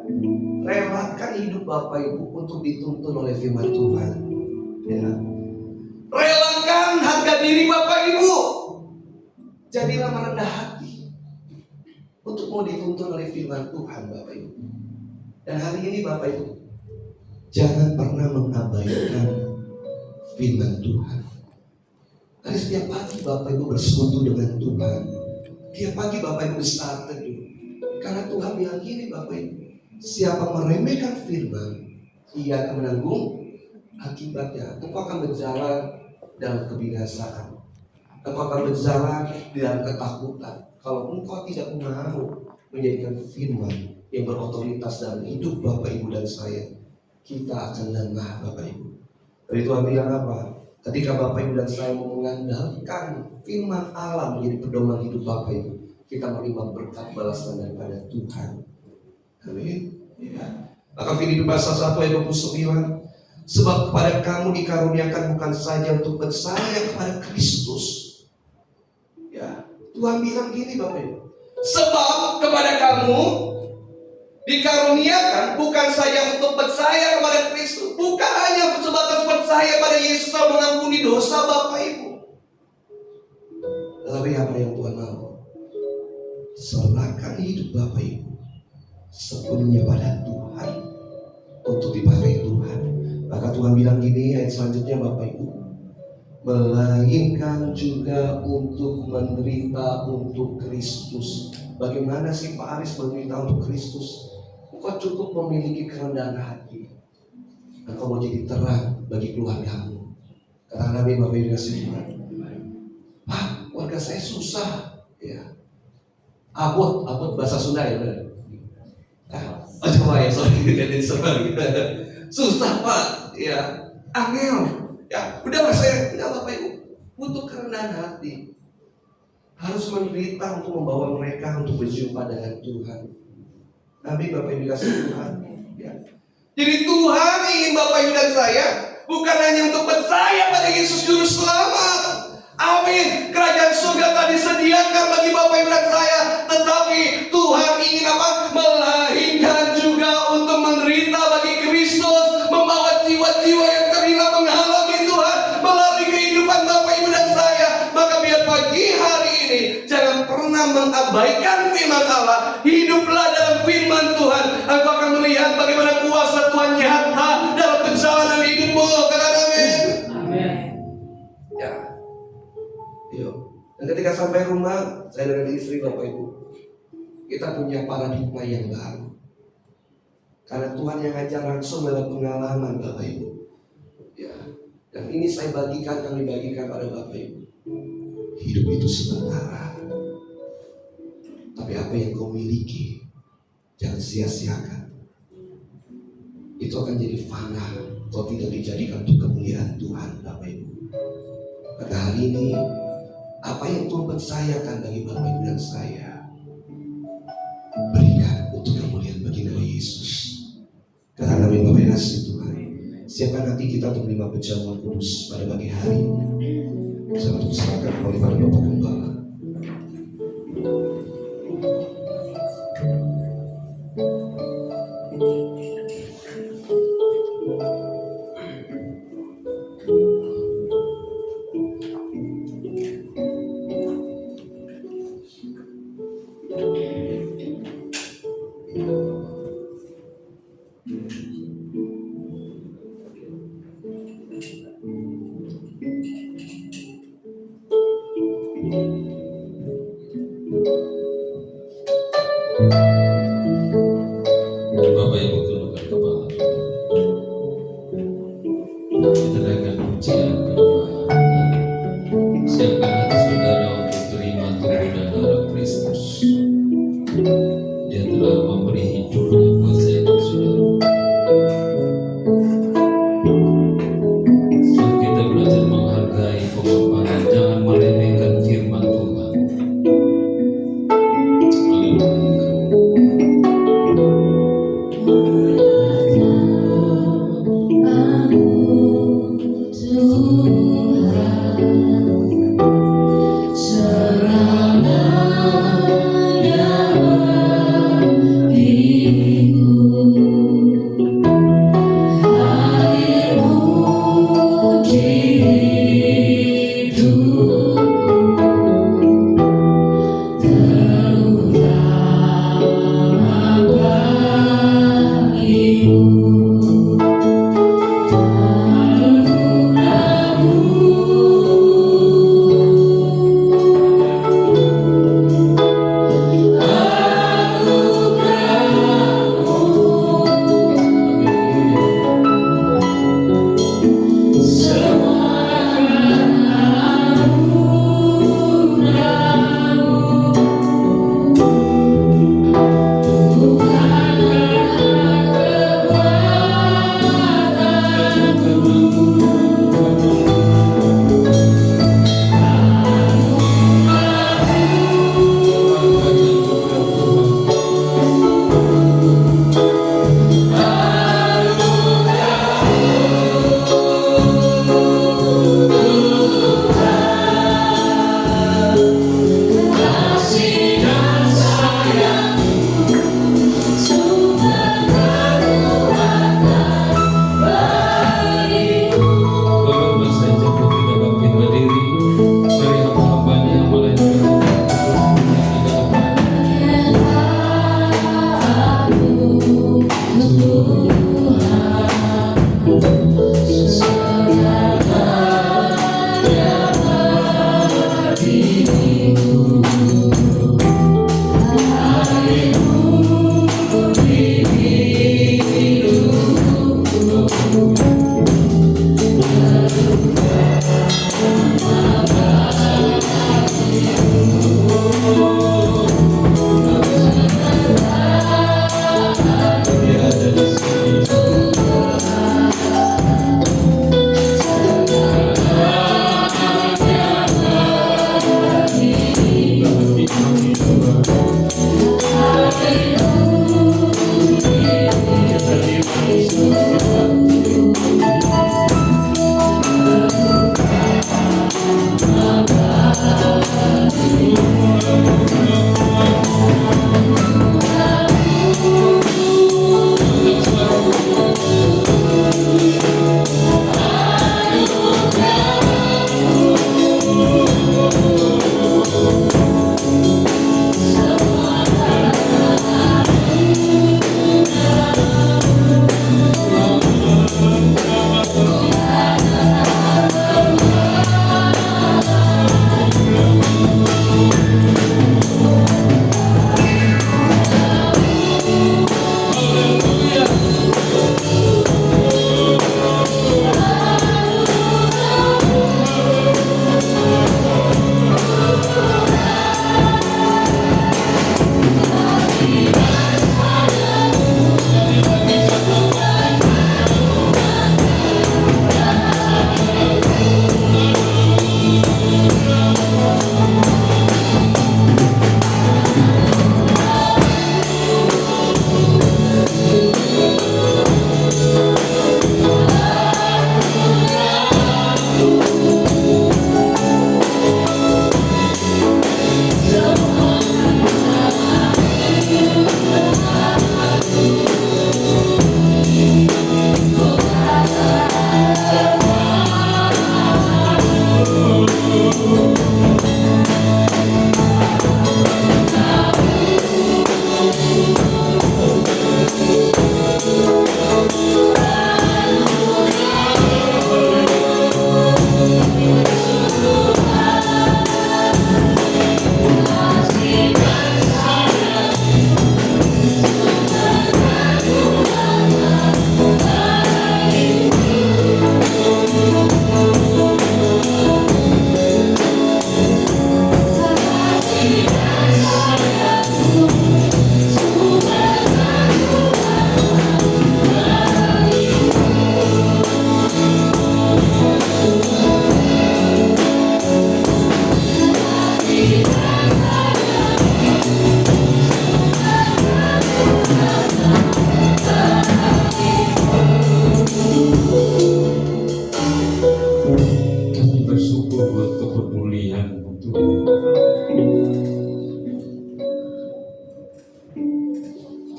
relakan hidup Bapak Ibu untuk dituntun oleh firman Tuhan. Ya. Relakan harga diri Bapak Ibu. Jadilah merendah hati untuk mau dituntun oleh firman Tuhan, Bapak Ibu. Dan hari ini Bapak Ibu, jangan pernah mengabaikan firman Tuhan. Dari setiap pagi Bapak Ibu bersekutu dengan Tuhan. Tiap pagi Bapak Ibu bersaat teduh. Karena Tuhan bilang gini Bapak Ibu, siapa meremehkan firman, ia akan menanggung akibatnya. Engkau akan berjalan dalam kebinasaan. Engkau akan berjalan dalam ketakutan. Kalau engkau tidak mau menjadikan firman yang berotoritas dalam hidup Bapak Ibu dan saya, kita akan lengah Bapak Ibu. Tapi Tuhan bilang apa? Ketika Bapak Ibu dan saya mau mengandalkan firman Allah menjadi pedoman hidup Bapak Ibu, kita menerima berkat balasan daripada Tuhan. Amin. Ya. Maka Filipi pasal 1 ayat 29, sebab kepada kamu dikaruniakan bukan saja untuk percaya kepada Kristus. Ya, Tuhan bilang gini Bapak Ibu, sebab kepada kamu dikaruniakan bukan saja untuk percaya kepada Kristus, bukan hanya sebatas percaya pada Yesus yang mengampuni dosa Bapak Ibu. Tetapi apa yang Tuhan mau? Serahkan hidup Bapak Ibu sepenuhnya pada Tuhan untuk dipakai Tuhan. Maka Tuhan bilang gini ayat selanjutnya Bapak Ibu, melainkan juga untuk menderita untuk Kristus. Bagaimana sih Pak Aris menderita untuk Kristus? Engkau cukup memiliki kerendahan hati, engkau mau jadi terang bagi keluargamu. Kata Nabi Bapak Ibu kasih Tuhan, Pak, keluarga saya susah, ya. Abot bahasa Sunda ya benar. Coba ya, sorry, jadi serba susah Pak, ya. Angel, ya. Udah saya, udah Bapak Ibu, butuh kerendahan hati. Harus menderita untuk membawa mereka untuk berjumpa dengan Tuhan. Nabi Bapak Ibu kasih Tuhan, ya. Jadi Tuhan ingin Bapak Ibu dan saya bukan hanya untuk percaya pada Yesus Juru Selamat. Amin. Kerajaan surga tadi disediakan bagi Bapak Ibu dan saya, tetapi Tuhan ingin apa? Melahirkan juga untuk menderita bagi Kristus, membawa jiwa-jiwa yang terhilang menghalangi Tuhan melalui kehidupan Bapak Ibu dan saya. Maka biar pagi hari ini jangan pernah mengabaikan firman Allah. Hiduplah dalam firman Tuhan. Engkau akan melihat bagaimana kuasa Tuhan nyata dalam perjalanan hidupmu. Katakan amin. Amin. Ya. Yuk. Dan ketika sampai rumah, saya dengan istri Bapak Ibu, kita punya paradigma yang baru. Karena Tuhan yang ajar langsung dalam pengalaman Bapak Ibu. Ya. Dan ini kami bagikan pada Bapak Ibu. Hidup itu sementara. Tapi apa yang kau miliki Jangan sia-siakan. Itu akan jadi fana kalau tidak dijadikan untuk kemuliaan Tuhan, Bapak Ibu. Pada hari ini, apa yang Tuhan percayakan bagi Bapak Ibu dan saya, berikan untuk kemuliaan bagi nama Yesus. Karena nama Bapak Ibu Tuhan, siapkan hati kita untuk menerima perjamuan kudus pada pagi hari ini. Saya untuk serahkan kembali pada Bapak Gembala. Bapak Ibu tundukkan kepala. Kita naikkan pujian penyembahan. Siapkan hati saudara untuk terima tubuh dan darah Kristus. Dia telah memberi hidup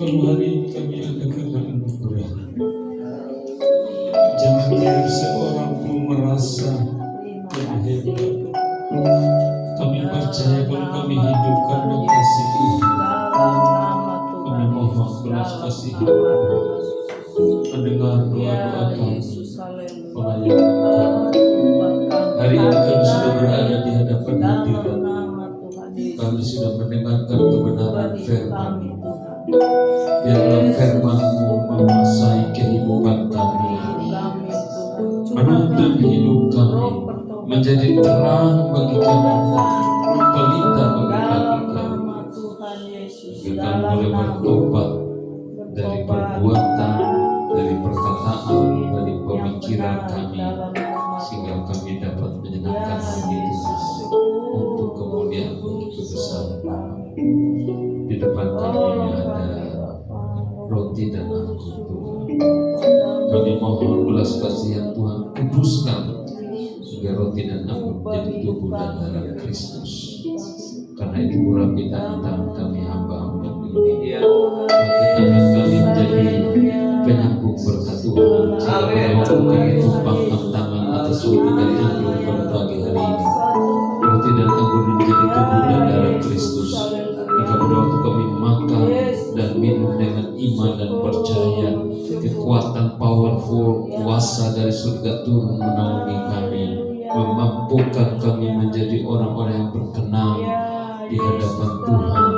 Kalau hari ini kami ada karena anugerah. Jangan biar seorang pun merasa lebih hebat. Kami percaya kalau kami hidup karena kasih Tuhan. Kami mohon belas kasih Tuhan mendengar doa-doa kami, pelayanan kami. Hari ini kami sudah berada di hadapan hadirat. Kami sudah mendengarkan kebenaran firman. Biarlah firman-Mu menguasai kehidupan kami, menuntun hidup kami, menjadi terang bagi kami, pelita bagi kaki kami. Sehingga kami boleh bertobat dari perbuatan, dari perkataan, dari pemikiran kami, sehingga kami dapat menyenangkan hati Tuhan untuk kemuliaan kebesaran. Di depan kami ini ada roti dan anggur Tuhan. Kami mohon belas kasihan Tuhan, kuduskan sehingga roti dan anggur menjadi tubuh dan darah Kristus. Karena itu urapi tangan kami hamba-hamba ini. Tangan kami menjadi penyambung berkat Tuhan. Waktu kami tumpangkan tangan atas roti dan anggur pada pagi hari ini. Roti dan anggur menjadi tubuh dan darah Kristus. Jika pada waktu kami makan dan minum dengan iman dan percaya, kekuatan powerful, kuasa dari surga turun menaungi kami, memampukan kami menjadi orang-orang yang berkenan di hadapan Tuhan,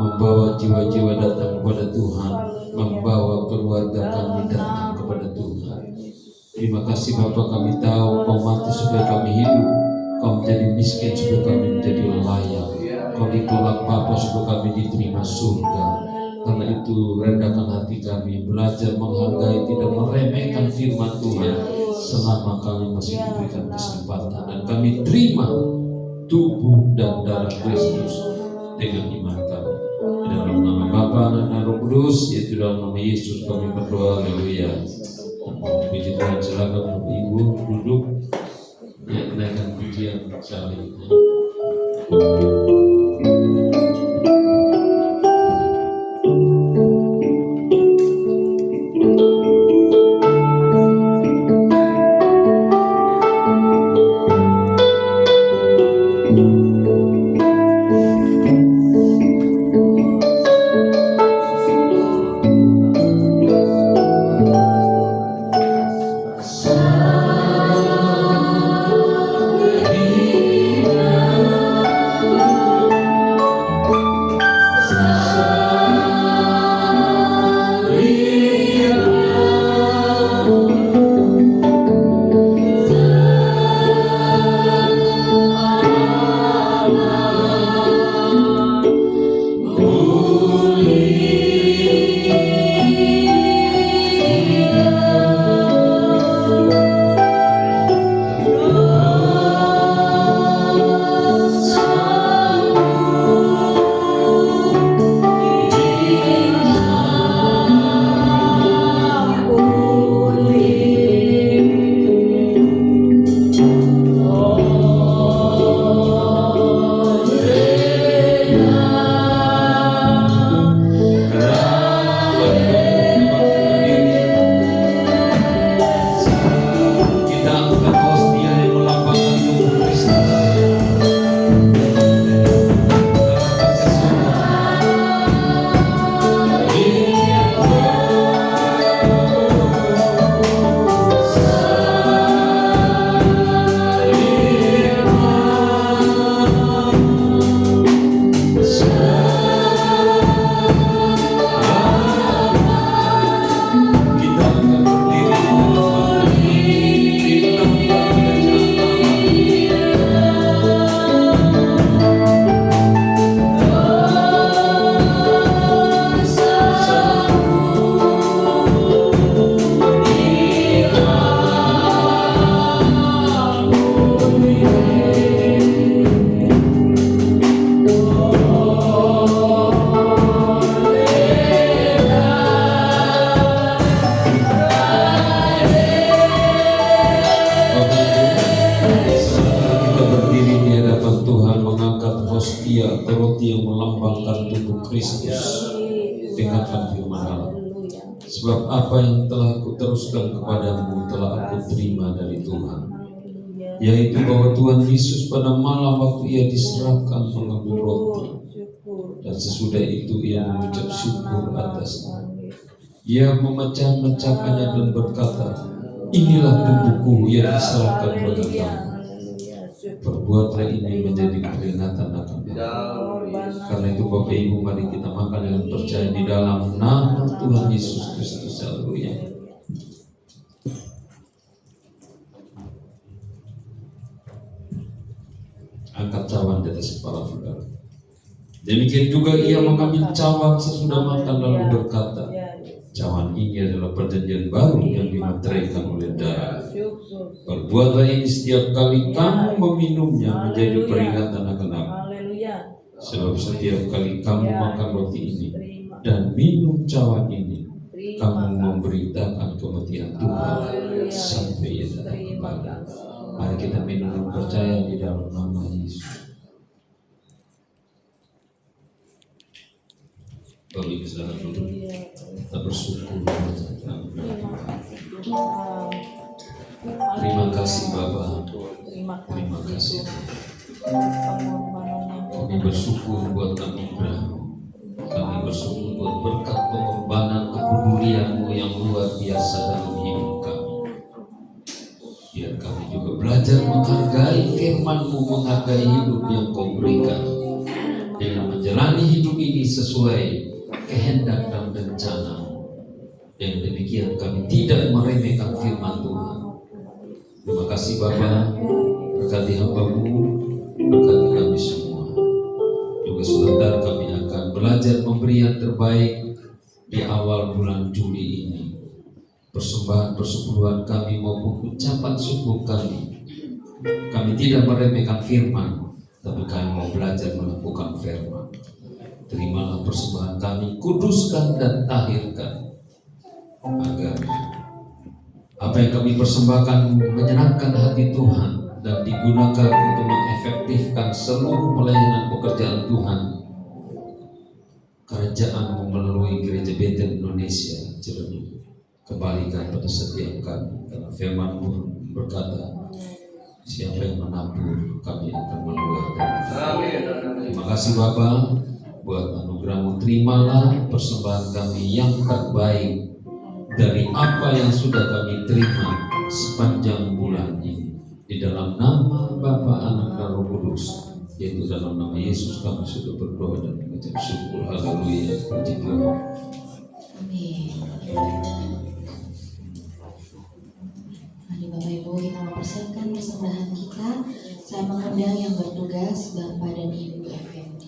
membawa jiwa-jiwa datang kepada Tuhan, membawa keluarga kami datang kepada Tuhan. Terima kasih Bapa, kami tahu Kau mati supaya kami hidup, Kau menjadi miskin supaya kami menjadi layak, Kau ditolak Bapa supaya kami diterima surga. Karena itu rendahkan hati kami, belajar menghargai, tidak meremehkan firman Tuhan selama kami masih diberikan kesempatan, dan kami terima tubuh dan darah Kristus dengan iman kami. Di dalam nama Bapa dan Roh Kudus, yaitu dalam nama Yesus kami berdoa. Haleluya. Puji Tuhan. Silakan Ibu duduk. Ya, naikkan pujian selanjutnya. mendengarkan firman Allah. Sebab apa yang telah kuteruskan kepadamu telah aku terima dari Tuhan, yaitu bahwa Tuhan Yesus pada malam waktu ia diserahkan mengambil roti, dan sesudah itu ia mengucap syukur atasnya. Ia memecah-mecahkannya dan berkata, inilah tubuhku yang diserahkan bagi kamu. Perbuatlah ini menjadi peringatan akan aku. Karena itu Bapak Ibu, mari kita makan dengan percaya di dalam nama Tuhan Yesus Kristus. Haleluya. Angkat cawan di atas kepala saudara. Demikian juga ia mengambil cawan sesudah makan lalu berkata, cawan ini adalah perjanjian baru yang dimateraikan oleh darah. Perbuatlah ini setiap kali kamu meminumnya menjadi peringatan akan aku. Sebab setiap kali kamu makan roti ini dan minum cawan ini, kamu memberitakan kematian Tuhan sampai ia datang kembali. Mari kita minum percaya di dalam nama Yesus. Bagi kesalahan dulu, kita bersyukur. Terima kasih Bapa. Terima kasih. Kami bersyukur buat anugerah-Mu. Kami bersyukur buat berkat pengorbanan kepedulian-Mu yang luar biasa dalam hidup kami. Biar kami juga belajar menghargai firman-Mu, menghargai hidup yang Kau berikan, dengan menjalani hidup ini sesuai kehendak dan rencana. Yang demikian kami tidak meremehkan firman Tuhan. Terima kasih Bapa, berkati hamba-Mu, berkati kami semua. Juga sebentar kami akan belajar memberi yang terbaik di awal bulan Juli ini. Persembahan persepuluhan kami maupun ucapan syukur kami. Kami tidak meremehkan firman, tapi kami mau belajar melakukan firman. Terimalah persembahan kami, kuduskan dan tahirkan, agar apa yang kami persembahkan menyenangkan hati Tuhan dan digunakan untuk mengefektifkan seluruh pelayanan pekerjaan Tuhan. Kerajaan-Mu melalui Gereja Bethel Indonesia Cirebon kembalikan pada setiap kami, karena firman-Mu berkata, siapa yang menabur kami akan menuai. Terima kasih Bapa buat anugerah-Mu. Terimalah persembahan kami yang terbaik dari apa yang sudah kami terima sepanjang bulan ini. Di dalam nama Bapa, Anak, dan Roh Kudus, yaitu dalam nama Yesus kami sudah berdoa dan mengucap syukur. Haleluya. Puji Tuhan. Amin. Mari Bapak Ibu kita mempersiapkan persembahan kita. Saya mengundang yang bertugas Bapak dan Ibu FMD.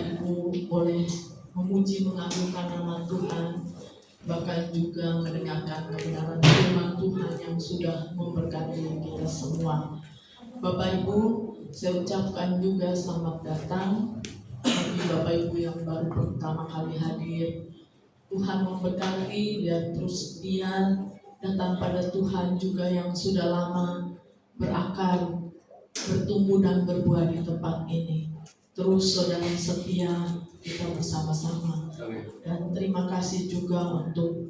Bapak Ibu boleh memuji mengagungkan nama Tuhan, bahkan juga mendengarkan kebenaran firman Tuhan yang sudah memberkati kita semua. Bapak Ibu, saya ucapkan juga selamat datang bagi Bapak Ibu yang baru pertama kali hadir. Tuhan memberkati dan terus setia datang pada Tuhan juga yang sudah lama berakar, bertumbuh dan berbuah di tempat ini. Terus saudara setia kita bersama-sama. Dan terima kasih juga untuk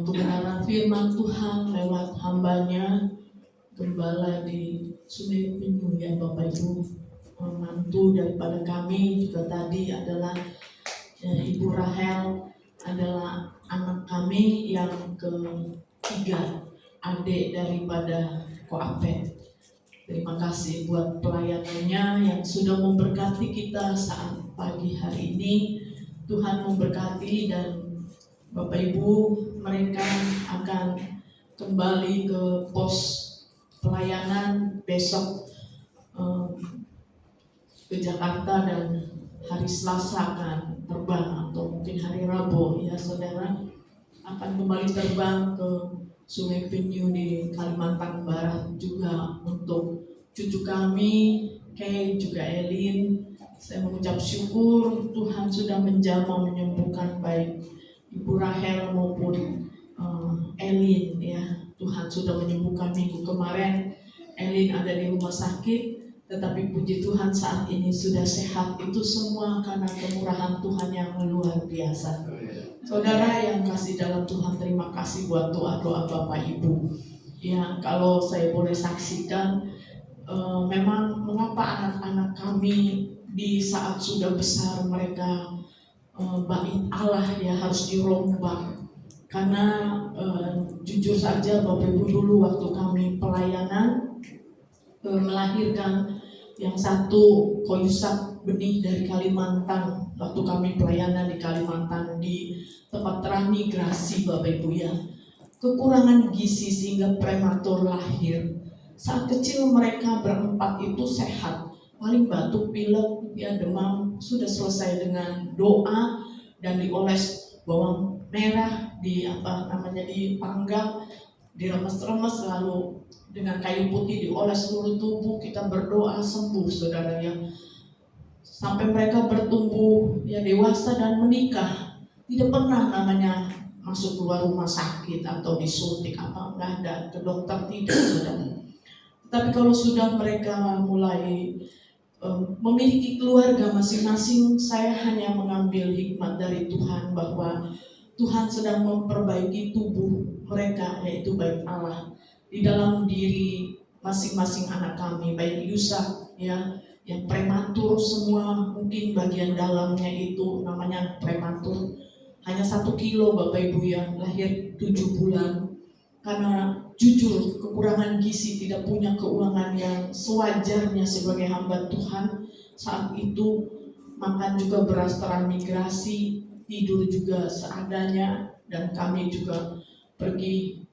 kebenaran firman Tuhan lewat hambanya Gembala di Sungai Pinyu ya Bapak Ibu. Mantu daripada kami juga tadi adalah Ibu Rahel, adalah anak kami yang ketiga, adik daripada Ko Apet. Terima kasih buat pelayanannya yang sudah memberkati kita saat pagi hari ini. Tuhan memberkati dan Bapak Ibu mereka akan kembali ke pos pelayanan besok ke Jakarta dan hari Selasa akan terbang atau mungkin hari Rabu ya saudara akan kembali terbang ke Sungai Pinyu di Kalimantan Barat juga untuk cucu kami, Kay juga Elin. Saya mengucap syukur Tuhan sudah menjamah menyembuhkan baik Ibu Rahel maupun Elin ya. Tuhan sudah menyembuhkan minggu kemarin. Elin ada di rumah sakit, tetapi puji Tuhan saat ini sudah sehat. Itu semua karena kemurahan Tuhan yang luar biasa. Saudara yang kasih dalam Tuhan, terima kasih buat doa-doa Bapak Ibu. Ya, kalau saya boleh saksikan, memang mengapa anak-anak kami di saat sudah besar mereka bait Allah ya harus dirombak. Karena jujur saja Bapak Ibu dulu waktu kami pelayanan melahirkan yang satu Koyusak benih dari Kalimantan. Waktu kami pelayanan di Kalimantan di tempat transmigrasi Bapak Ibu ya, kekurangan gizi sehingga prematur lahir. Saat kecil mereka berempat itu sehat, paling batuk, pilek, ya demam, sudah selesai dengan doa dan dioles bawang merah dipanggang, diremes-remes, lalu dengan kayu putih dioles seluruh tubuh. Kita berdoa sembuh saudara ya. Sampai mereka bertumbuh ya dewasa dan menikah, tidak pernah namanya masuk keluar rumah sakit atau disuntik apa, enggak ada, ke dokter tidak saudara. Tapi kalau sudah mereka mulai memiliki keluarga masing-masing, saya hanya mengambil hikmat dari Tuhan bahwa Tuhan sedang memperbaiki tubuh mereka, yaitu baik Allah di dalam diri masing-masing anak kami, baik Yusak ya yang prematur semua, mungkin bagian dalamnya itu namanya prematur, hanya 1 kilo Bapak Ibu yang lahir 7 bulan karena jujur kekurangan gizi, tidak punya keuangan yang sewajarnya sebagai hamba Tuhan. Saat itu makan juga beras transmigrasi, tidur juga seadanya, dan kami juga pergi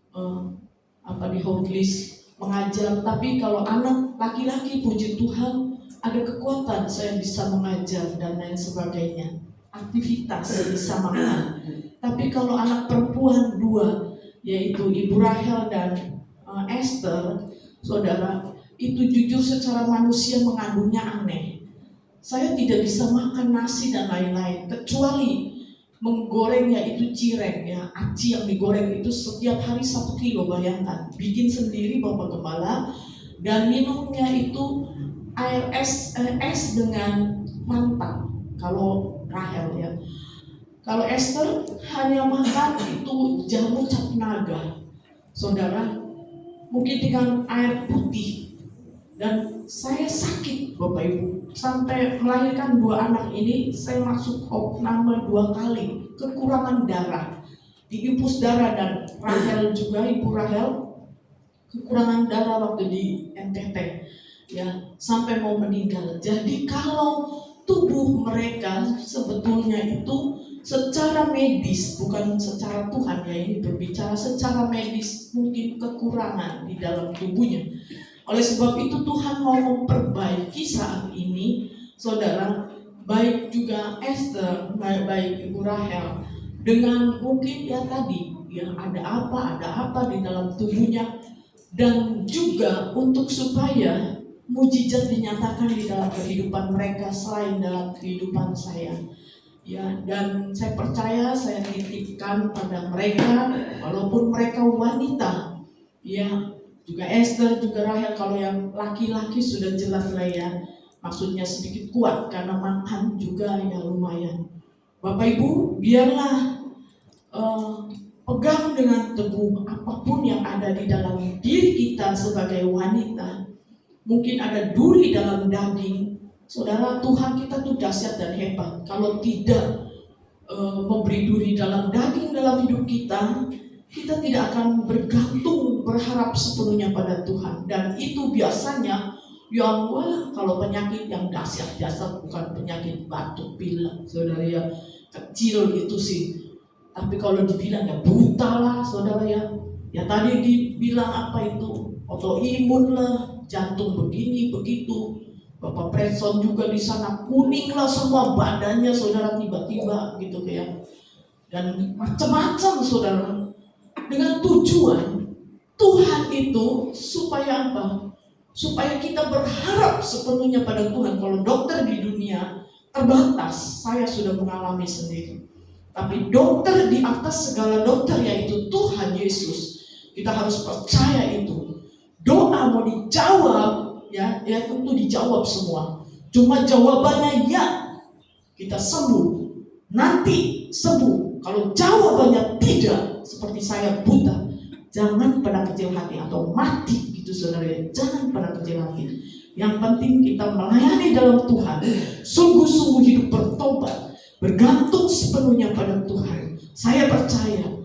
di Hotlis mengajar. Tapi kalau anak laki-laki puji Tuhan ada kekuatan, saya bisa mengajar dan lain sebagainya, aktivitas bisa makan. Tapi kalau anak perempuan 2, yaitu Ibu Rahel dan Esther, saudara, itu jujur secara manusia mengandungnya aneh. Saya tidak bisa makan nasi dan lain-lain, kecuali menggorengnya itu cireng ya, aci yang digoreng itu setiap hari 1 kilo, bayangkan, bikin sendiri Bapak Gembala, dan minumnya itu air es dengan mantap. Kalau Rahel ya, kalau Esther hanya makan itu jamu cap naga, saudara, mungkin dengan air putih. Dan saya sakit Bapak Ibu, sampai melahirkan 2 anak ini saya masuk opname 2 kali, kekurangan darah, diinfus darah, dan Rahel juga, Ibu Rahel kekurangan darah waktu di NTT ya, sampai mau meninggal. Jadi kalau tubuh mereka sebetulnya itu secara medis, bukan secara Tuhan ya, ini berbicara secara medis, mungkin kekurangan di dalam tubuhnya. Oleh sebab itu Tuhan mau memperbaiki saat ini, saudara, baik juga Esther, baik Ibu Rahel, dengan mungkin ya tadi yang ada apa di dalam tubuhnya, dan juga untuk supaya mujizat dinyatakan di dalam kehidupan mereka selain dalam kehidupan saya. Ya, dan saya percaya saya titipkan pada mereka, walaupun mereka wanita, ya, juga Esther, juga Rahel. Kalau yang laki-laki sudah jelas lah ya, maksudnya sedikit kuat karena makan juga ya lumayan. Bapak Ibu, biarlah pegang dengan teguh apapun yang ada di dalam diri kita sebagai wanita. Mungkin ada duri dalam daging. Saudara, Tuhan kita tuh dahsyat dan hebat. Kalau tidak memberi duri dalam daging dalam hidup kita, kita tidak akan bergantung, berharap sepenuhnya pada Tuhan. Dan itu biasanya yang kalau penyakit yang dahsyat bukan penyakit batuk pilek, saudara ya, kecil gitu sih. Tapi kalau dibilang ya buta lah, saudara ya. Ya tadi dibilang apa itu, autoimun lah, jantung begini begitu. Bapak Preston juga di sana kuning lah semua badannya, saudara, tiba-tiba gitu kayak. Dan macam-macam, saudara. Dengan tujuan Tuhan itu supaya apa? Supaya kita berharap sepenuhnya pada Tuhan. Kalau dokter di dunia terbatas, saya sudah mengalami sendiri. Tapi dokter di atas segala dokter, yaitu Tuhan Yesus. Kita harus percaya itu. Doa mau dijawab, ya tentu dijawab semua. Cuma jawabannya ya, kita sembuh, nanti sembuh. Kalau jawabannya tidak, seperti saya buta, jangan pernah kecil hati atau mati gitu, saudara. Jangan pernah kecil hati. Yang penting kita melayani dalam Tuhan, sungguh-sungguh hidup bertobat, bergantung sepenuhnya pada Tuhan. Saya percaya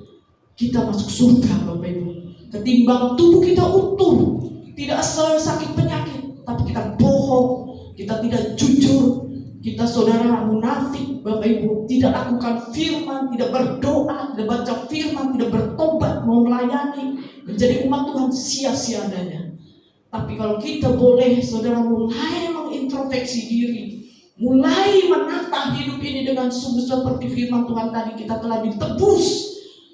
kita masuk surga, Bapak Ibu. Ketimbang tubuh kita utuh, tidak sakit penyakit, tapi kita bohong, kita tidak jujur, kita saudara munafik, Bapak Ibu, tidak lakukan firman, tidak berdoa, tidak baca firman, tidak bertobat, mau melayani, menjadi umat Tuhan sia-sia adanya. Tapi kalau kita boleh, saudara, mulai mengintrospeksi diri, mulai menata hidup ini dengan sungguh seperti firman Tuhan tadi, kita telah ditebus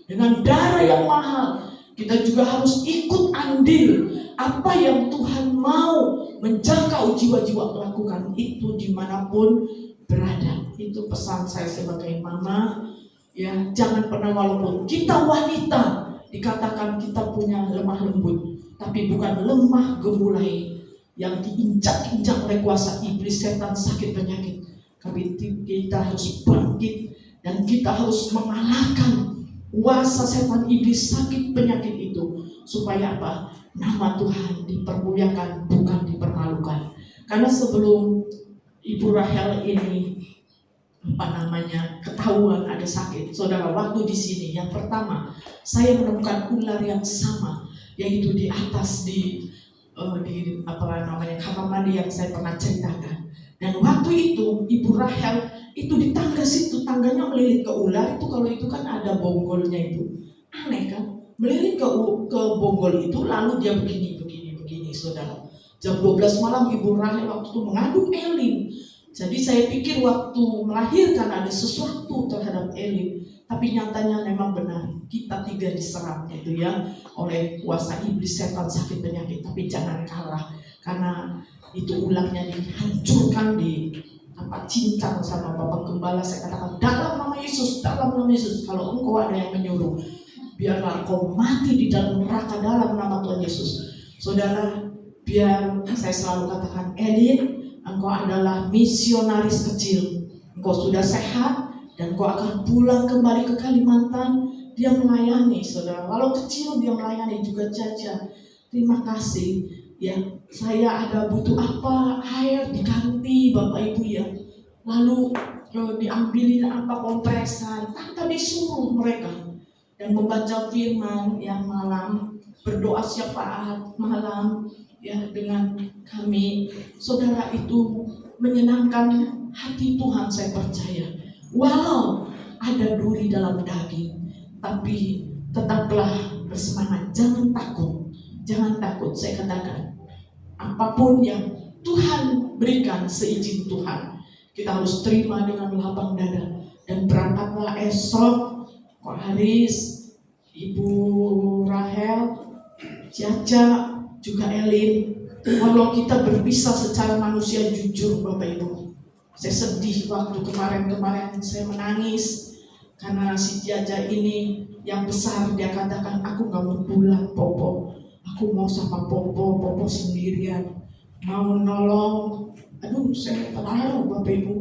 dengan darah yang mahal. Kita juga harus ikut andil apa yang Tuhan mau menjangkau jiwa-jiwa, lakukan itu dimanapun berada. Itu pesan saya sebagai mama. Ya, jangan pernah, walaupun kita wanita dikatakan kita punya lemah lembut, tapi bukan lemah gemulai yang diinjak-injak oleh kuasa iblis, setan, sakit, penyakit. Tapi kita harus bangkit dan kita harus mengalahkan kuasa setan, iblis, sakit, penyakit itu. Supaya apa? Nama Tuhan dipermuliakan, bukan dipermalukan. Karena sebelum Ibu Rahel ini ketahuan ada sakit, saudara, waktu di sini yang pertama saya menemukan ular yang sama, yaitu di atas di kamar mandi yang saya pernah ceritakan. Dan waktu itu Ibu Rahel itu di tangga situ, tangganya melilit ke ular itu. Kalau itu kan ada bonggolnya itu, aneh kan, melilit ke bonggol itu, lalu dia begini, saudara. Jam 12 malam Ibu Rahel waktu itu mengandung Elin. Jadi saya pikir waktu melahirkan ada sesuatu terhadap Elin, tapi nyatanya memang benar, kita 3 diserang itu ya oleh kuasa iblis, setan, sakit, penyakit. Tapi jangan kalah, karena itu ulangnya dihancurkan, di cincang sama Bapak Gembala. Saya katakan dalam nama Yesus, dalam nama Yesus. Kalau engkau ada yang menyuruh, biarlah engkau mati di dalam neraka dalam nama Tuhan Yesus. Saudara, biar saya selalu katakan, Elin, engkau adalah misionaris kecil. Engkau sudah sehat dan engkau akan pulang kembali ke Kalimantan. Dia melayani, saudara. Walau kecil dia melayani juga, Caca. Terima kasih. Ya, saya ada butuh apa, air diganti, Bapak Ibu ya. Lalu diambilin kompresan, tanpa disuruh mereka. Dan membaca firman yang malam, berdoa syafaat malam ya dengan kami. Saudara, itu menyenangkan hati Tuhan, saya percaya. Walau ada duri dalam daging, tapi tetaplah bersemangat, jangan takut. Jangan takut, saya katakan. Apapun yang Tuhan berikan seizin Tuhan, kita harus terima dengan lapang dada. Dan berangkatlah esok Kok Haris, Ibu Rahel, Caca, juga Elin. Walau kita berpisah secara manusia, jujur Bapak Ibu, saya sedih waktu kemarin saya menangis karena si Caca ini yang besar, dia katakan aku gak mau pulang Popo, aku mau sama Popo sendirian, mau menolong. Aduh, saya terharu Bapak Ibu,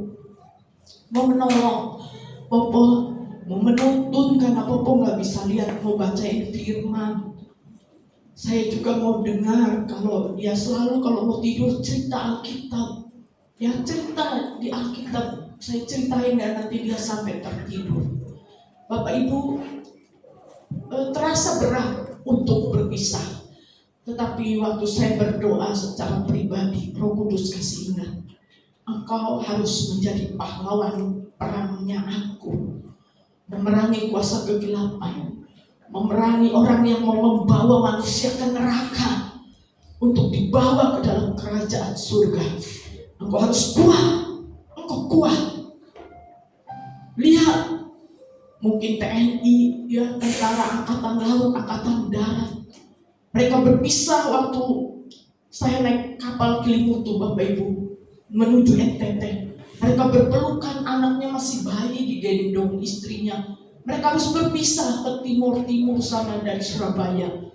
mau menolong Popo, mau menuntun karena Popo gak bisa lihat, mau bacain firman. Saya juga mau dengar kalau dia selalu kalau mau tidur cerita Alkitab. Ya cerita di Alkitab, saya ceritain dan nanti dia sampai tertidur. Bapak Ibu, terasa berat untuk berpisah. Tetapi waktu saya berdoa secara pribadi, Roh Kudus kasih ingat, engkau harus menjadi pahlawan perangnya aku, memerangi kuasa kegelapan, memerangi orang yang mau membawa manusia ke neraka untuk dibawa ke dalam kerajaan surga. Engkau harus kuat, engkau kuat. Lihat, mungkin TNI, ya, tentara angkatan laut, angkatan darat, mereka berpisah waktu saya naik kapal Kelimutu Bapak Ibu menuju NTT. Mereka berpelukan, anaknya masih bayi digendong istrinya. Mereka harus berpisah ke timur sana dari Surabaya.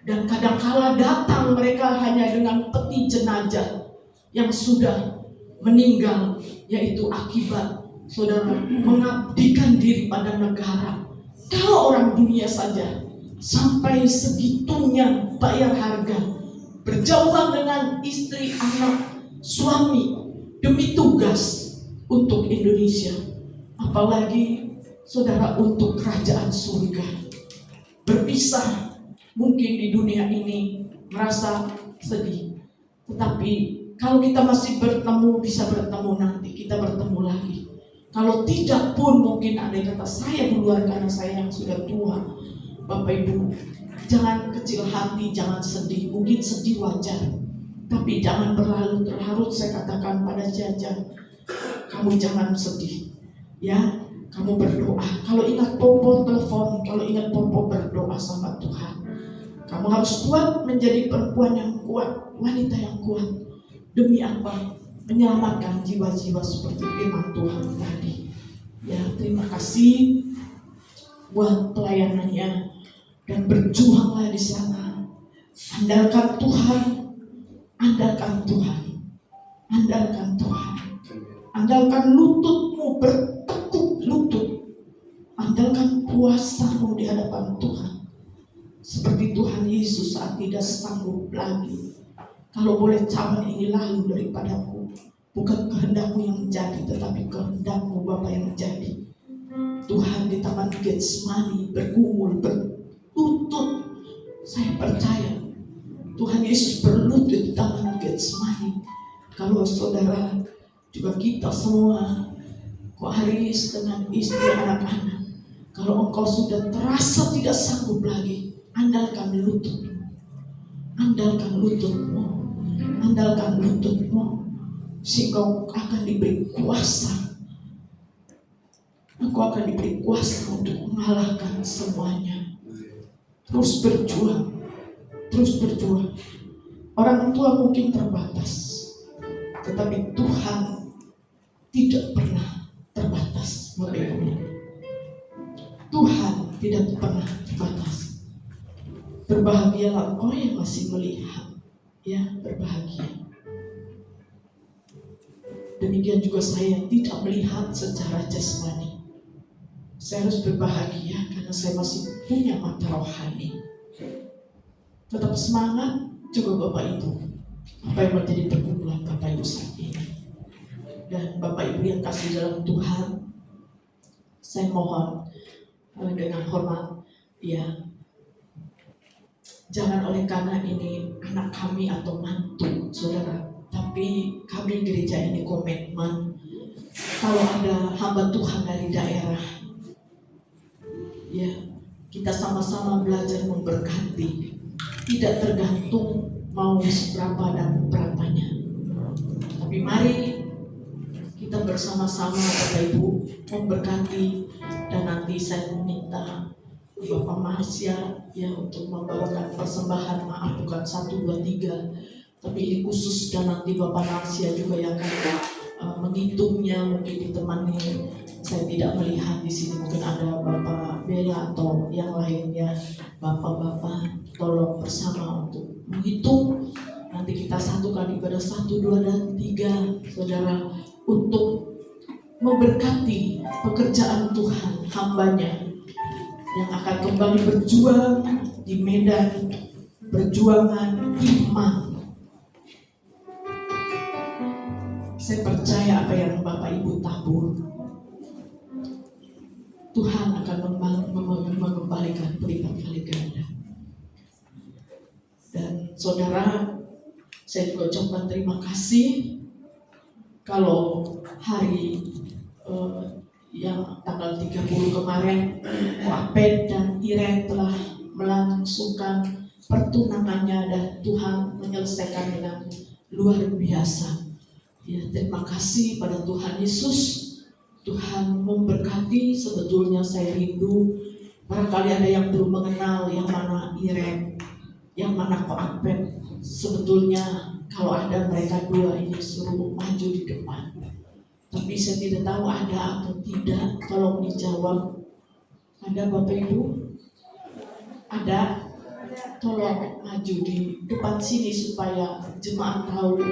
Dan kadangkala datang mereka hanya dengan peti jenazah yang sudah meninggal, yaitu akibat saudara mengabdikan diri pada negara. Kalau orang dunia saja sampai segitunya bayar harga, berjauhan dengan istri, anak, suami demi tugas untuk Indonesia, apalagi saudara untuk kerajaan surga. Berpisah mungkin di dunia ini merasa sedih, tetapi kalau kita masih bertemu, bisa bertemu nanti, kita bertemu lagi. Kalau tidak pun mungkin ada yang kata saya duluan karena saya yang sudah tua. Bapak Ibu, jangan kecil hati, jangan sedih. Mungkin sedih wajar, tapi jangan berlarut-larut. Saya katakan pada Caca, kamu jangan sedih, ya. Kamu berdoa. Kalau ingat Popo telepon, kalau ingat Popo berdoa sama Tuhan. Kamu harus kuat, menjadi perempuan yang kuat, wanita yang kuat. Demi apa? Menyelamatkan jiwa-jiwa seperti firman Tuhan tadi. Ya, terima kasih buat pelayanannya dan berjuanglah di sana. Andalkan Tuhan, andalkan Tuhan, andalkan Tuhan. Andalkan lututmu, bertekuk lutut. Andalkan puasamu di hadapan Tuhan. Seperti Tuhan Yesus saat tidak sanggup lagi. Kalau boleh cawan ini lalu daripadaku, bukan kehendakmu yang menjadi, tetapi kehendakmu Bapa yang menjadi. Tuhan di taman Getsemani bergumul, berlutut. Saya percaya Tuhan Yesus berlutut di taman Getsemani. Kalau saudara, juga kita semua, Kok Haris dengan istri anak-anak, kalau engkau sudah terasa tidak sanggup lagi, andalkan lututmu, andalkan lututmu, andalkan lututmu, sehingga engkau akan diberi kuasa. Engkau akan diberi kuasa untuk mengalahkan semuanya. Terus berjuang, terus berjuang. Orang tua mungkin terbatas, tetapi Tuhan tidak pernah terbatas. Tuhan tidak pernah terbatas. Berbahagialah engkau yang masih melihat, ya, berbahagia. Demikian juga saya yang tidak melihat secara jasmani. Saya harus berbahagia karena saya masih punya mata rohani. Tetap semangat juga Bapak Ibu, apa yang menjadi pergumulan Bapak Ibu saat ini. Dan Bapak Ibu yang kasih dalam Tuhan, saya mohon dengan hormat, ya, jangan oleh karena ini anak kami atau mantu saudara, tapi kami gereja ini komitmen. Kalau ada hamba Tuhan dari daerah, ya, kita sama-sama belajar memberkati, tidak tergantung mau seberapa dan berapanya, tapi mari kita bersama-sama Bapak Ibu memberkati, dan nanti saya minta Bapak Mahasya ya untuk membawakan persembahan, maaf bukan 1, 2, 3, tapi ini khusus, dan nanti Bapak Mahasya juga yang akan menghitungnya, mungkin ditemani. Saya tidak melihat di sini, mungkin ada Bapak Bella atau yang lainnya. Bapak-bapak tolong bersama untuk menghitung. Nanti kita satukan ibadah 1, 2, dan 3, saudara, untuk memberkati pekerjaan Tuhan, hambanya yang akan kembali berjuang di medan perjuangan iman. Saya percaya apa yang Bapak Ibu tabur, Tuhan akan mengembalikan berlipat kali ganda. Dan saudara, saya juga ucapkan terima kasih kalau hari yang tanggal 30 kemarin Aped dan Iren telah melangsungkan pertunangannya, dan Tuhan menyelesaikan dengan luar biasa. Ya, terima kasih pada Tuhan Yesus. Tuhan memberkati. Sebetulnya saya rindu, barangkali ada yang belum mengenal yang mana Iren, yang mana Aped. Sebetulnya kalau ada mereka dua ini suruh maju di depan, tapi saya tidak tahu ada atau tidak. Tolong dijawab. Ada Bapak Ibu? Ada? Tolong maju di depan sini supaya jemaat tahu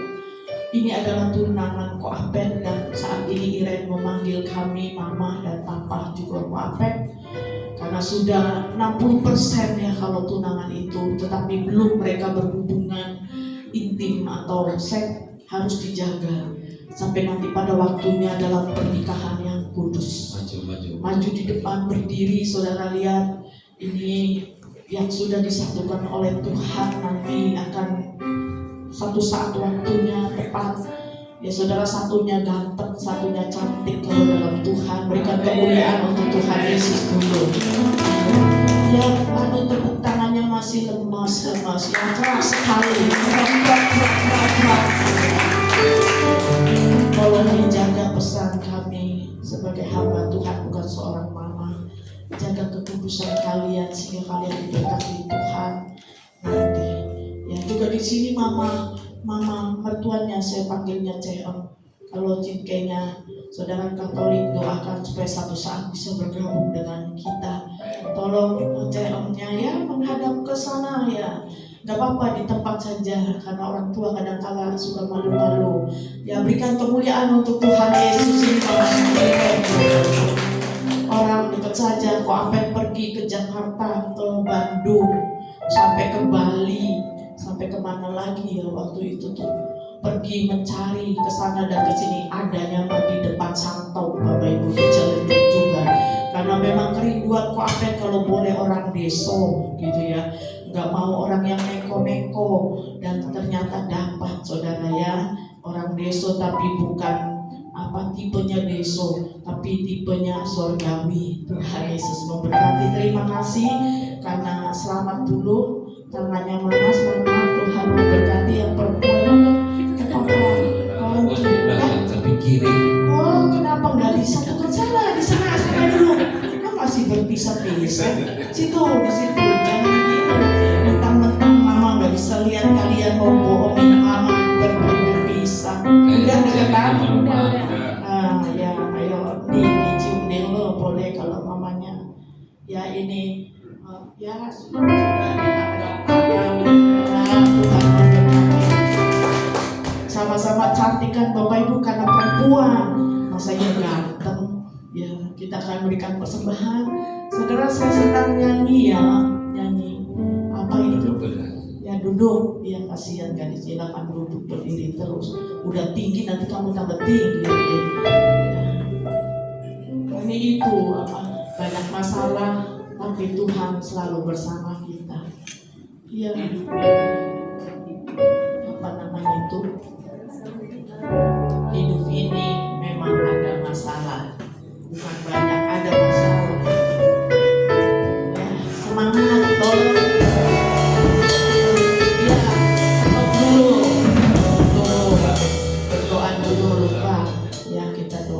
ini adalah tunangan Aped, dan saat ini Iren memanggil kami Mama dan Papa juga Aped, karena sudah 60% ya kalau tunangan itu, tetapi belum mereka berhubungan intim atau seks, harus dijaga sampai nanti pada waktunya dalam pernikahan yang kudus. Maju di depan, berdiri, saudara lihat ini yang sudah disatukan oleh Tuhan, nanti akan satu saat waktunya tepat. Ya saudara, satunya ganteng, satunya cantik kalau dalam Tuhan. Berikan kemuliaan untuk Tuhan Yesus dulu. Ya, lalu tepuk tangannya masih lemas, yang keras sekali. Tolong dijaga pesan kami sebagai hamba Tuhan, bukan seorang mama. Jaga kekudusan kalian sehingga kalian diberkati Tuhan nanti. Ya juga di sini mama mertuanya saya panggilnya CM. Kalau Cinkenya saudara Katolik, doakan supaya satu saat bisa bergabung dengan kita. Tolong CM-nya ya menghadap ke sana ya. Gak apa-apa di tempat saja, karena orang tua kadang-kala suka malu-malu. Ya berikan kemuliaan untuk Tuhan Yesus ini. Orang dekat saja, Aped pergi ke Jakarta, ke Bandung, sampai ke Bali, sampai kemana lagi ya waktu itu tuh, pergi mencari ke sana dan ke sini. Adanya di depan Santau, Bapak Ibu, di Ciledug juga. Karena memang kerinduan Aped kalau boleh orang deso gitu ya, nggak mau orang yang neko-neko, dan ternyata dapat saudara ya, orang deso tapi bukan tipenya deso, tapi tipenya sorgawi. Tuhan Yesus memberkati. Terima kasih karena selamat dulu. Tangannya mana selamat. Tuhan memberkati. Yang perempuan tapi kiri. Oh, kenapa nggak disatukan sana? Di sana dulu. Kan masih berpisah-pisah. Situ, di situ. Jangan gitu. Mentang-mentang mama nggak bisa lihat kalian mau bohongin mama berpisah. Udah deketan. Ya, ayo dicium dulu boleh kalau mamanya. Ya ini, ya sudah Tuhan memberkati. Sama-sama cantik kan Bapak Ibu, karena perempuan masanya ganteng. Ya kita akan berikan persembahan. Saudara, saya sedang nyanyi ya, nyanyi apa itu? Ya duduk, ya kasihan kan, silakan duduk, berdiri terus. Udah tinggi nanti kamu tambah tinggi. Ini itu banyak masalah, tapi Tuhan selalu bersama kita. Ya, apa namanya itu? Hidup ini memang ada masalah, bukan banyak, ada masalah. Ya, semangat tolong. Berdoa dulu lupa ya, kita doa.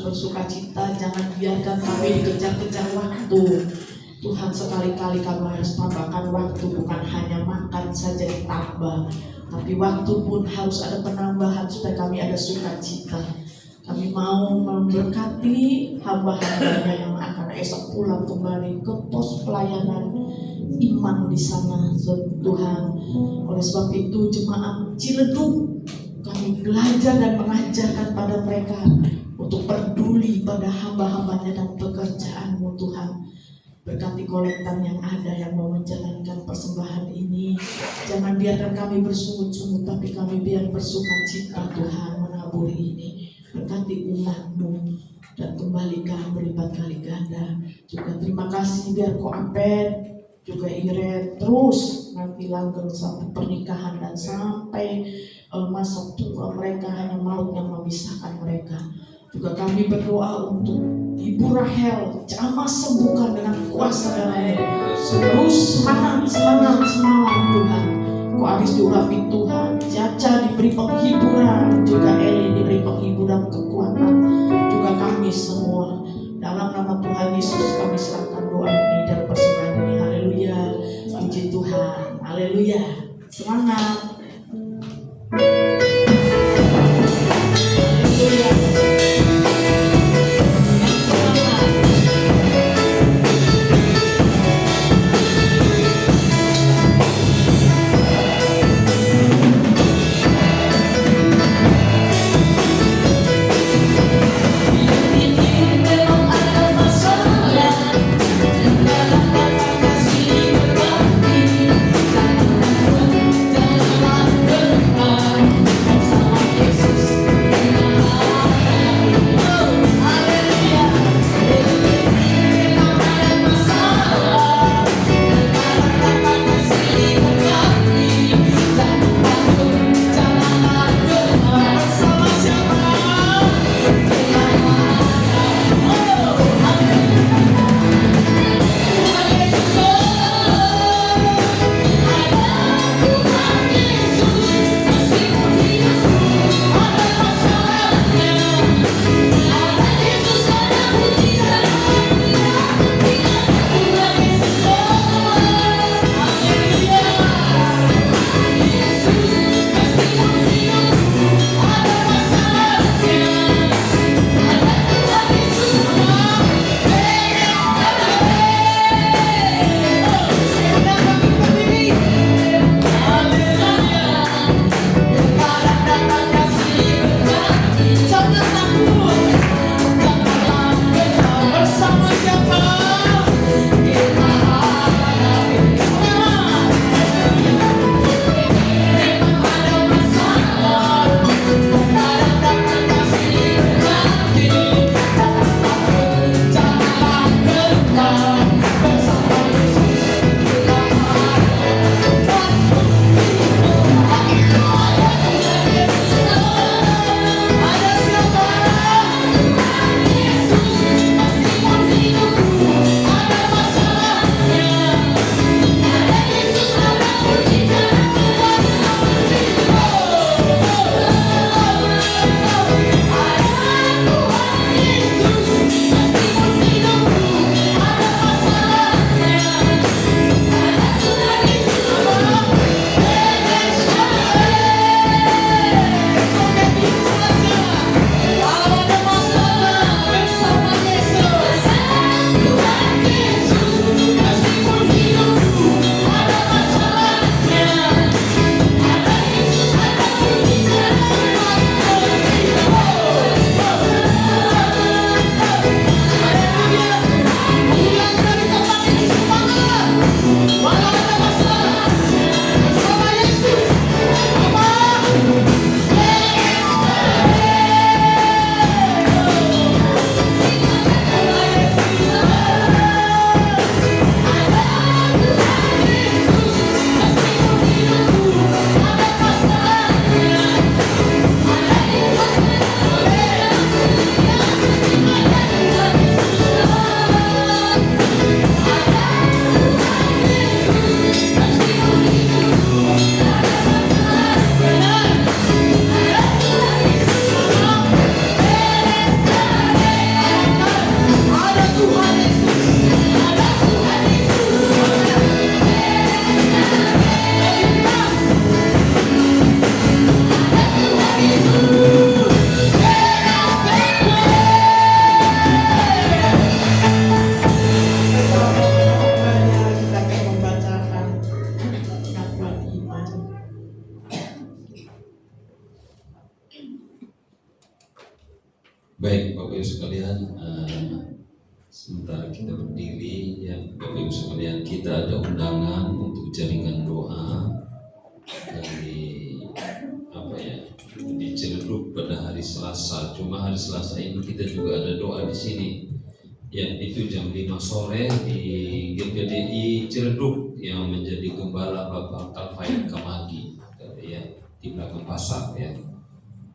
terus bersuka cita. Jangan biarkan kami dikejar-kejar waktu. Tuhan, sekali-kali kami harus tambahkan waktu, bukan hanya makan saja ditambah, tapi waktu pun harus ada penambahan supaya kami ada sukacita. Kami mau memberkati hamba-hambanya yang akan esok pulang kembali ke pos pelayanan iman di sana, Tuhan. Oleh sebab itu jemaat Ciledug, kami belajar dan mengajarkan pada mereka untuk peduli pada hamba-hambanya dan pekerjaanmu, Tuhan. Berkati kolektan yang ada yang mau menjalankan persembahan ini. Jangan biarkan kami bersungut-sungut, tapi kami biar bersuka cita, Tuhan, menaburi ini. Berkati umat-Mu dan kembalikan berlipat kali ganda. Juga terima kasih biar Ko Apet, juga Iret terus nanti langgeng sampai pernikahan dan sampai masa tua mereka, hanya maut yang memisahkan mereka. Juga kami berdoa untuk Ibu Rahel, jamah sembuhkan dengan kuasa dalamnya. Terus semangat Tuhan. Ko Aris diurapi Tuhan, Caca diberi penghiburan, juga Eli diberi penghiburan kekuatan. Juga kami semua, dalam nama Tuhan Yesus kami serahkan doa ini dan persembahan ini. Haleluya, puji Tuhan, haleluya, semangat. Dalam Baik Bapak Ibu sekalian, sementara kita berdiri ya Bapak Ibu sekalian, kita ada undangan untuk jaringan doa dari di Ciledug pada hari Selasa. Cuma hari Selasa ini kita juga ada doa di sini. Ya, itu jam 5 sore di GPDI Ciledug yang menjadi gembala Bapak Kalfaid Kamagi ya, di belakang pasar ya.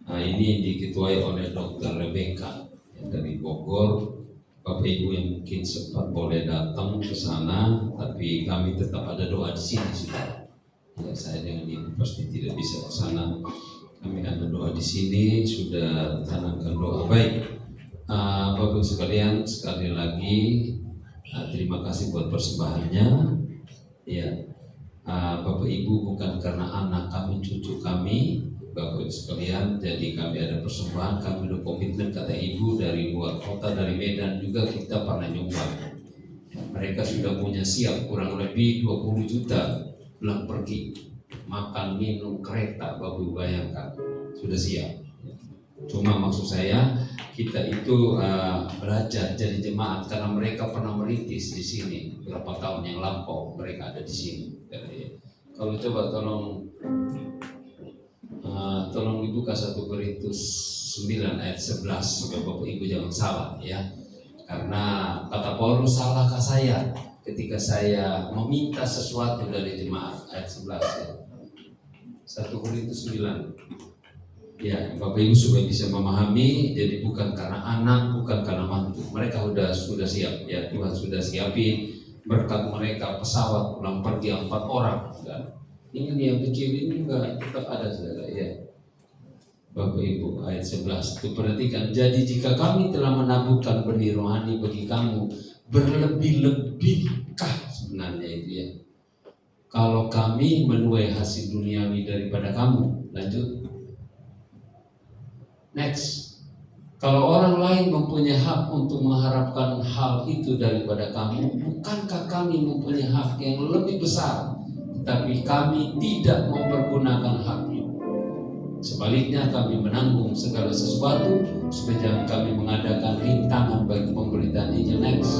Nah, ini diketuai oleh Dr. Rebecca ya, dari Bogor. Bapak Ibu yang mungkin sempat boleh datang ke sana, tapi kami tetap ada doa di sini sudah. Ya, saya dengan Ibu pasti tidak bisa ke sana. Kami ada doa di sini, sudah tanamkan doa. Baik, Bapak Ibu sekalian, sekali lagi terima kasih buat persembahannya. Ya, Bapak Ibu bukan karena anak kami, cucu kami, Bapak Ibu sekalian, jadi kami ada persembahan, kami ada komitmen kata Ibu dari luar kota, dari Medan juga kita pernah nyumbang. Mereka sudah punya siap kurang lebih 20 juta pulang pergi, makan, minum, kereta, Bapak Ibu bayangkan sudah siap. Cuma maksud saya kita itu belajar jadi jemaat karena mereka pernah merintis di sini berapa tahun yang lampau, mereka ada di sini. Kalau coba tolong dibuka 1 Korintus 9 ayat 11 supaya Bapak Ibu jangan salah ya. Karena kata Paulus, salahkah saya ketika saya meminta sesuatu dari jemaat, ayat 11 ya. 1 Korintus 9. Ya, Bapak Ibu supaya bisa memahami, jadi bukan karena anak, bukan karena mantu. Mereka sudah siap ya, Tuhan sudah siapin berkat mereka, pesawat pulang pergi 4 orang. Dan ini yang kecil ini juga tetap ada saudara ya. Bapak Ibu ayat 11 itu perhatikan, jadi jika kami telah menaburkan benih rohani bagi kamu, berlebih-lebihkah sebenarnya itu ya, kalau kami menuai hasil duniawi daripada kamu. Lanjut next, kalau orang lain mempunyai hak untuk mengharapkan hal itu daripada kamu, bukankah kami mempunyai hak yang lebih besar, tapi kami tidak mempergunakan hak itu. Sebaliknya kami menanggung segala sesuatu supaya kami mengadakan rintangan bagi pemberitaan Injil. Next,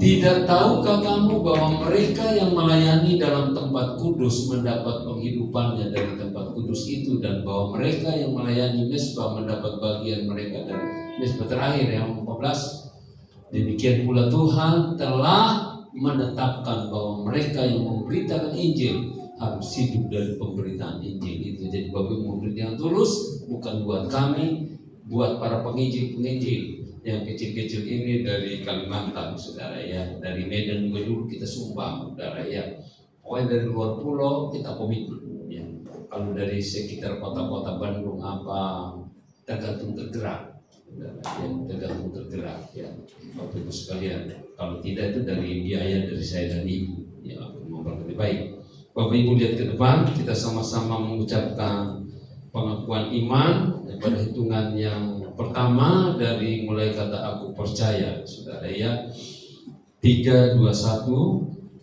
tidak tahukah kamu bahwa mereka yang melayani dalam tempat kudus mendapat penghidupannya dari tempat kudus itu, dan bahwa mereka yang melayani mezbah mendapat bagian mereka dari mezbah. Terakhir yang 14, demikian pula Tuhan telah menetapkan bahwa mereka yang memberitakan Injil harus hidup dari pemberitaan Injil itu. Jadi Bapak Ibu memberikan tulus, bukan buat kami, buat para penginjil yang kecil-kecil ini dari Kalimantan, saudara ya, dari Medan juga dulu kita sumbang, saudara ya. Pokoknya dari luar pulau kita komitmen. Ya. Kalau dari sekitar kota-kota Bandung apa tergantung tergerak, saudara ya, tergantung tergerak ya. Bapak Ibu sekalian, kalau tidak itu dari biaya dari saya dan Ibu, ya memang lebih baik. Bapak Ibu lihat ke depan, kita sama-sama mengucapkan pengakuan iman pada hitungan yang pertama dari mulai kata aku percaya, saudara ya. 3, 2, 1.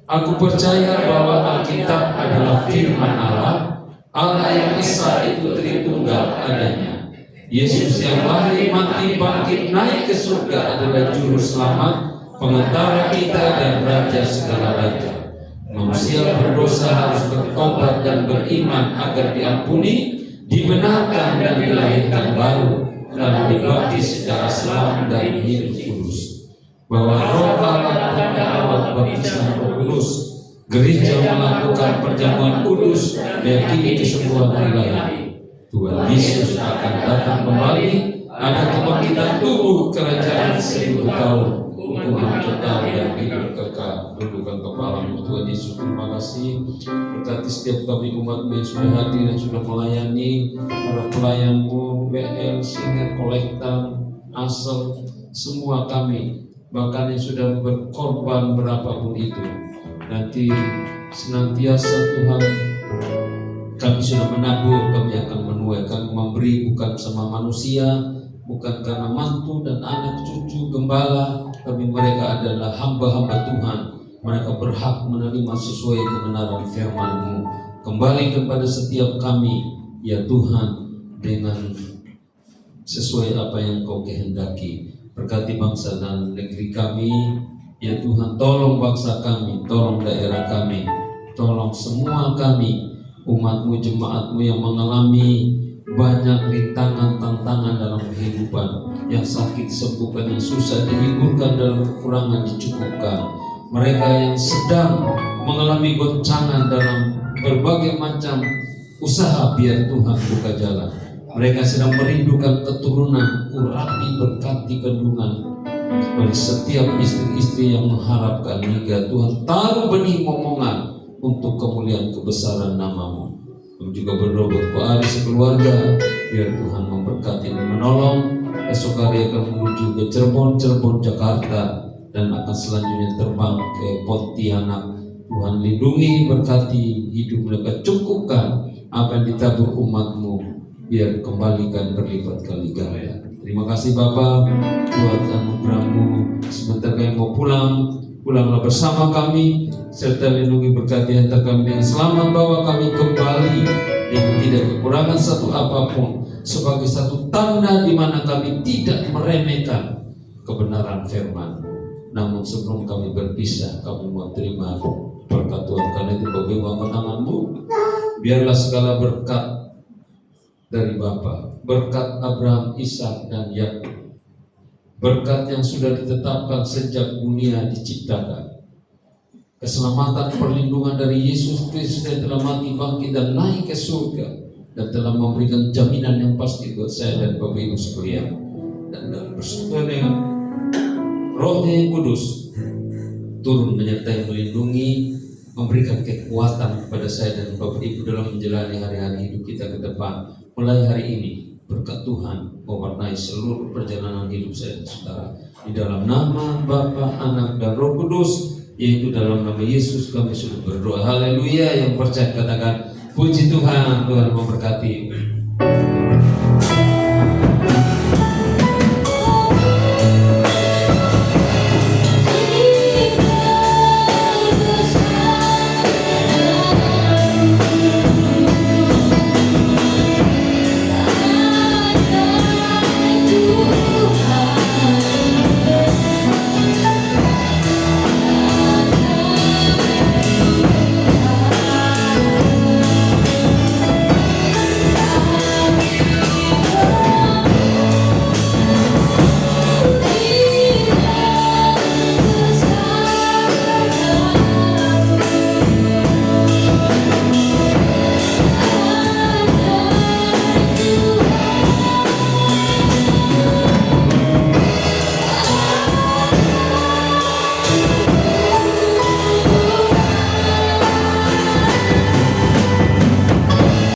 Aku percaya bahwa Alkitab adalah firman Allah, Allah yang Esa itu Tritunggal adanya. Yesus yang lahir, mati, bangkit, naik ke surga adalah juru selamat, pengantara kita dan raja segala raja. Manusia berdosa harus bertobat dan beriman agar diampuni, dibenarkan dan dilahirkan baru, lalu dibaptis secara selamat dari hidup kudus. Bahwa Roh Allah tanda awal baptisan Roh Kudus, gereja melakukan perjamuan kudus, meyakini kesembuhan ilahi. Tuhan Yesus akan datang kembali, ada kebangkitan tubuh kerajaan 1000 tahun, hukuman kekal dan hidup kekal. Dudukan kepala Tuhan Yesus, terima kasih. Berkati setiap kami umat-Mu yang sudah hadir dan sudah melayani, para pelayan-Mu, WL, Singer, Kolektan, Asal, semua kami, bahkan yang sudah berkorban berapapun itu. Nanti senantiasa Tuhan, kami sudah menabur, kami akan menuai, kami memberi bukan sama manusia, bukan karena mantu dan anak cucu gembala, tapi mereka adalah hamba-hamba Tuhan. Mereka berhak menerima sesuai kebenaran firman-Mu. Kembali kepada setiap kami, ya Tuhan, dengan sesuai apa yang Kau kehendaki. Berkati bangsa dan negeri kami, ya Tuhan. Tolong bangsa kami, tolong daerah kami, tolong semua kami, umat-Mu, jemaat-Mu yang mengalami banyak rintangan, tantangan dalam kehidupan. Yang sakit sembuhkan, yang susah dihiburkan, dalam kekurangan dicukupkan. Mereka yang sedang mengalami goncangan dalam berbagai macam usaha, biar Tuhan buka jalan. Mereka sedang merindukan keturunan, urapi berkati kandungan bagi setiap istri-istri yang mengharapkan, hingga Tuhan taruh benih momongan untuk kemuliaan kebesaran nama-Mu. Kami juga berdoa buat Ko Ari sekeluarga, biar Tuhan memberkati dan menolong. Esok hari akan menuju ke Cirebon, Jakarta, dan akan selanjutnya terbang ke Pontianak. Tuhan lindungi, berkati hidup mereka, cukupkan apa yang ditabur umat-Mu, biar kembalikan berlipat kali ganda. Terima kasih Bapa buat anugerah-Mu. Sebentar kami mau pulanglah bersama kami, serta lindungi, berkati hantar kami dengan selamat, bawa kami kembali dengan tidak kekurangan satu apapun, sebagai satu tanda di mana kami tidak meremehkan kebenaran firman. Namun sebelum kami berpisah, kami mau terima berkat Tuhan. Karena itu Bapak Ibu, angkat tangan-Mu, biarlah segala berkat dari Bapa, berkat Abraham, Ishak, dan Yakub, berkat yang sudah ditetapkan sejak dunia diciptakan, keselamatan perlindungan dari Yesus Kristus yang telah mati, bangkit, dan naik ke surga, dan telah memberikan jaminan yang pasti buat saya dan Bapak Ibu sekalian, dan dalam bersekutu dengan Roh-Nya yang kudus turun menyertai, melindungi, memberikan kekuatan kepada saya dan Bapak Ibu dalam menjalani hari-hari hidup kita ke depan. Mulai hari ini berkat Tuhan mewarnai seluruh perjalanan hidup saya dan saudara. Di dalam nama Bapa, Anak, dan Roh Kudus, yaitu dalam nama Yesus kami sudah berdoa. Haleluya. Yang percaya katakan puji Tuhan. Tuhan memberkati.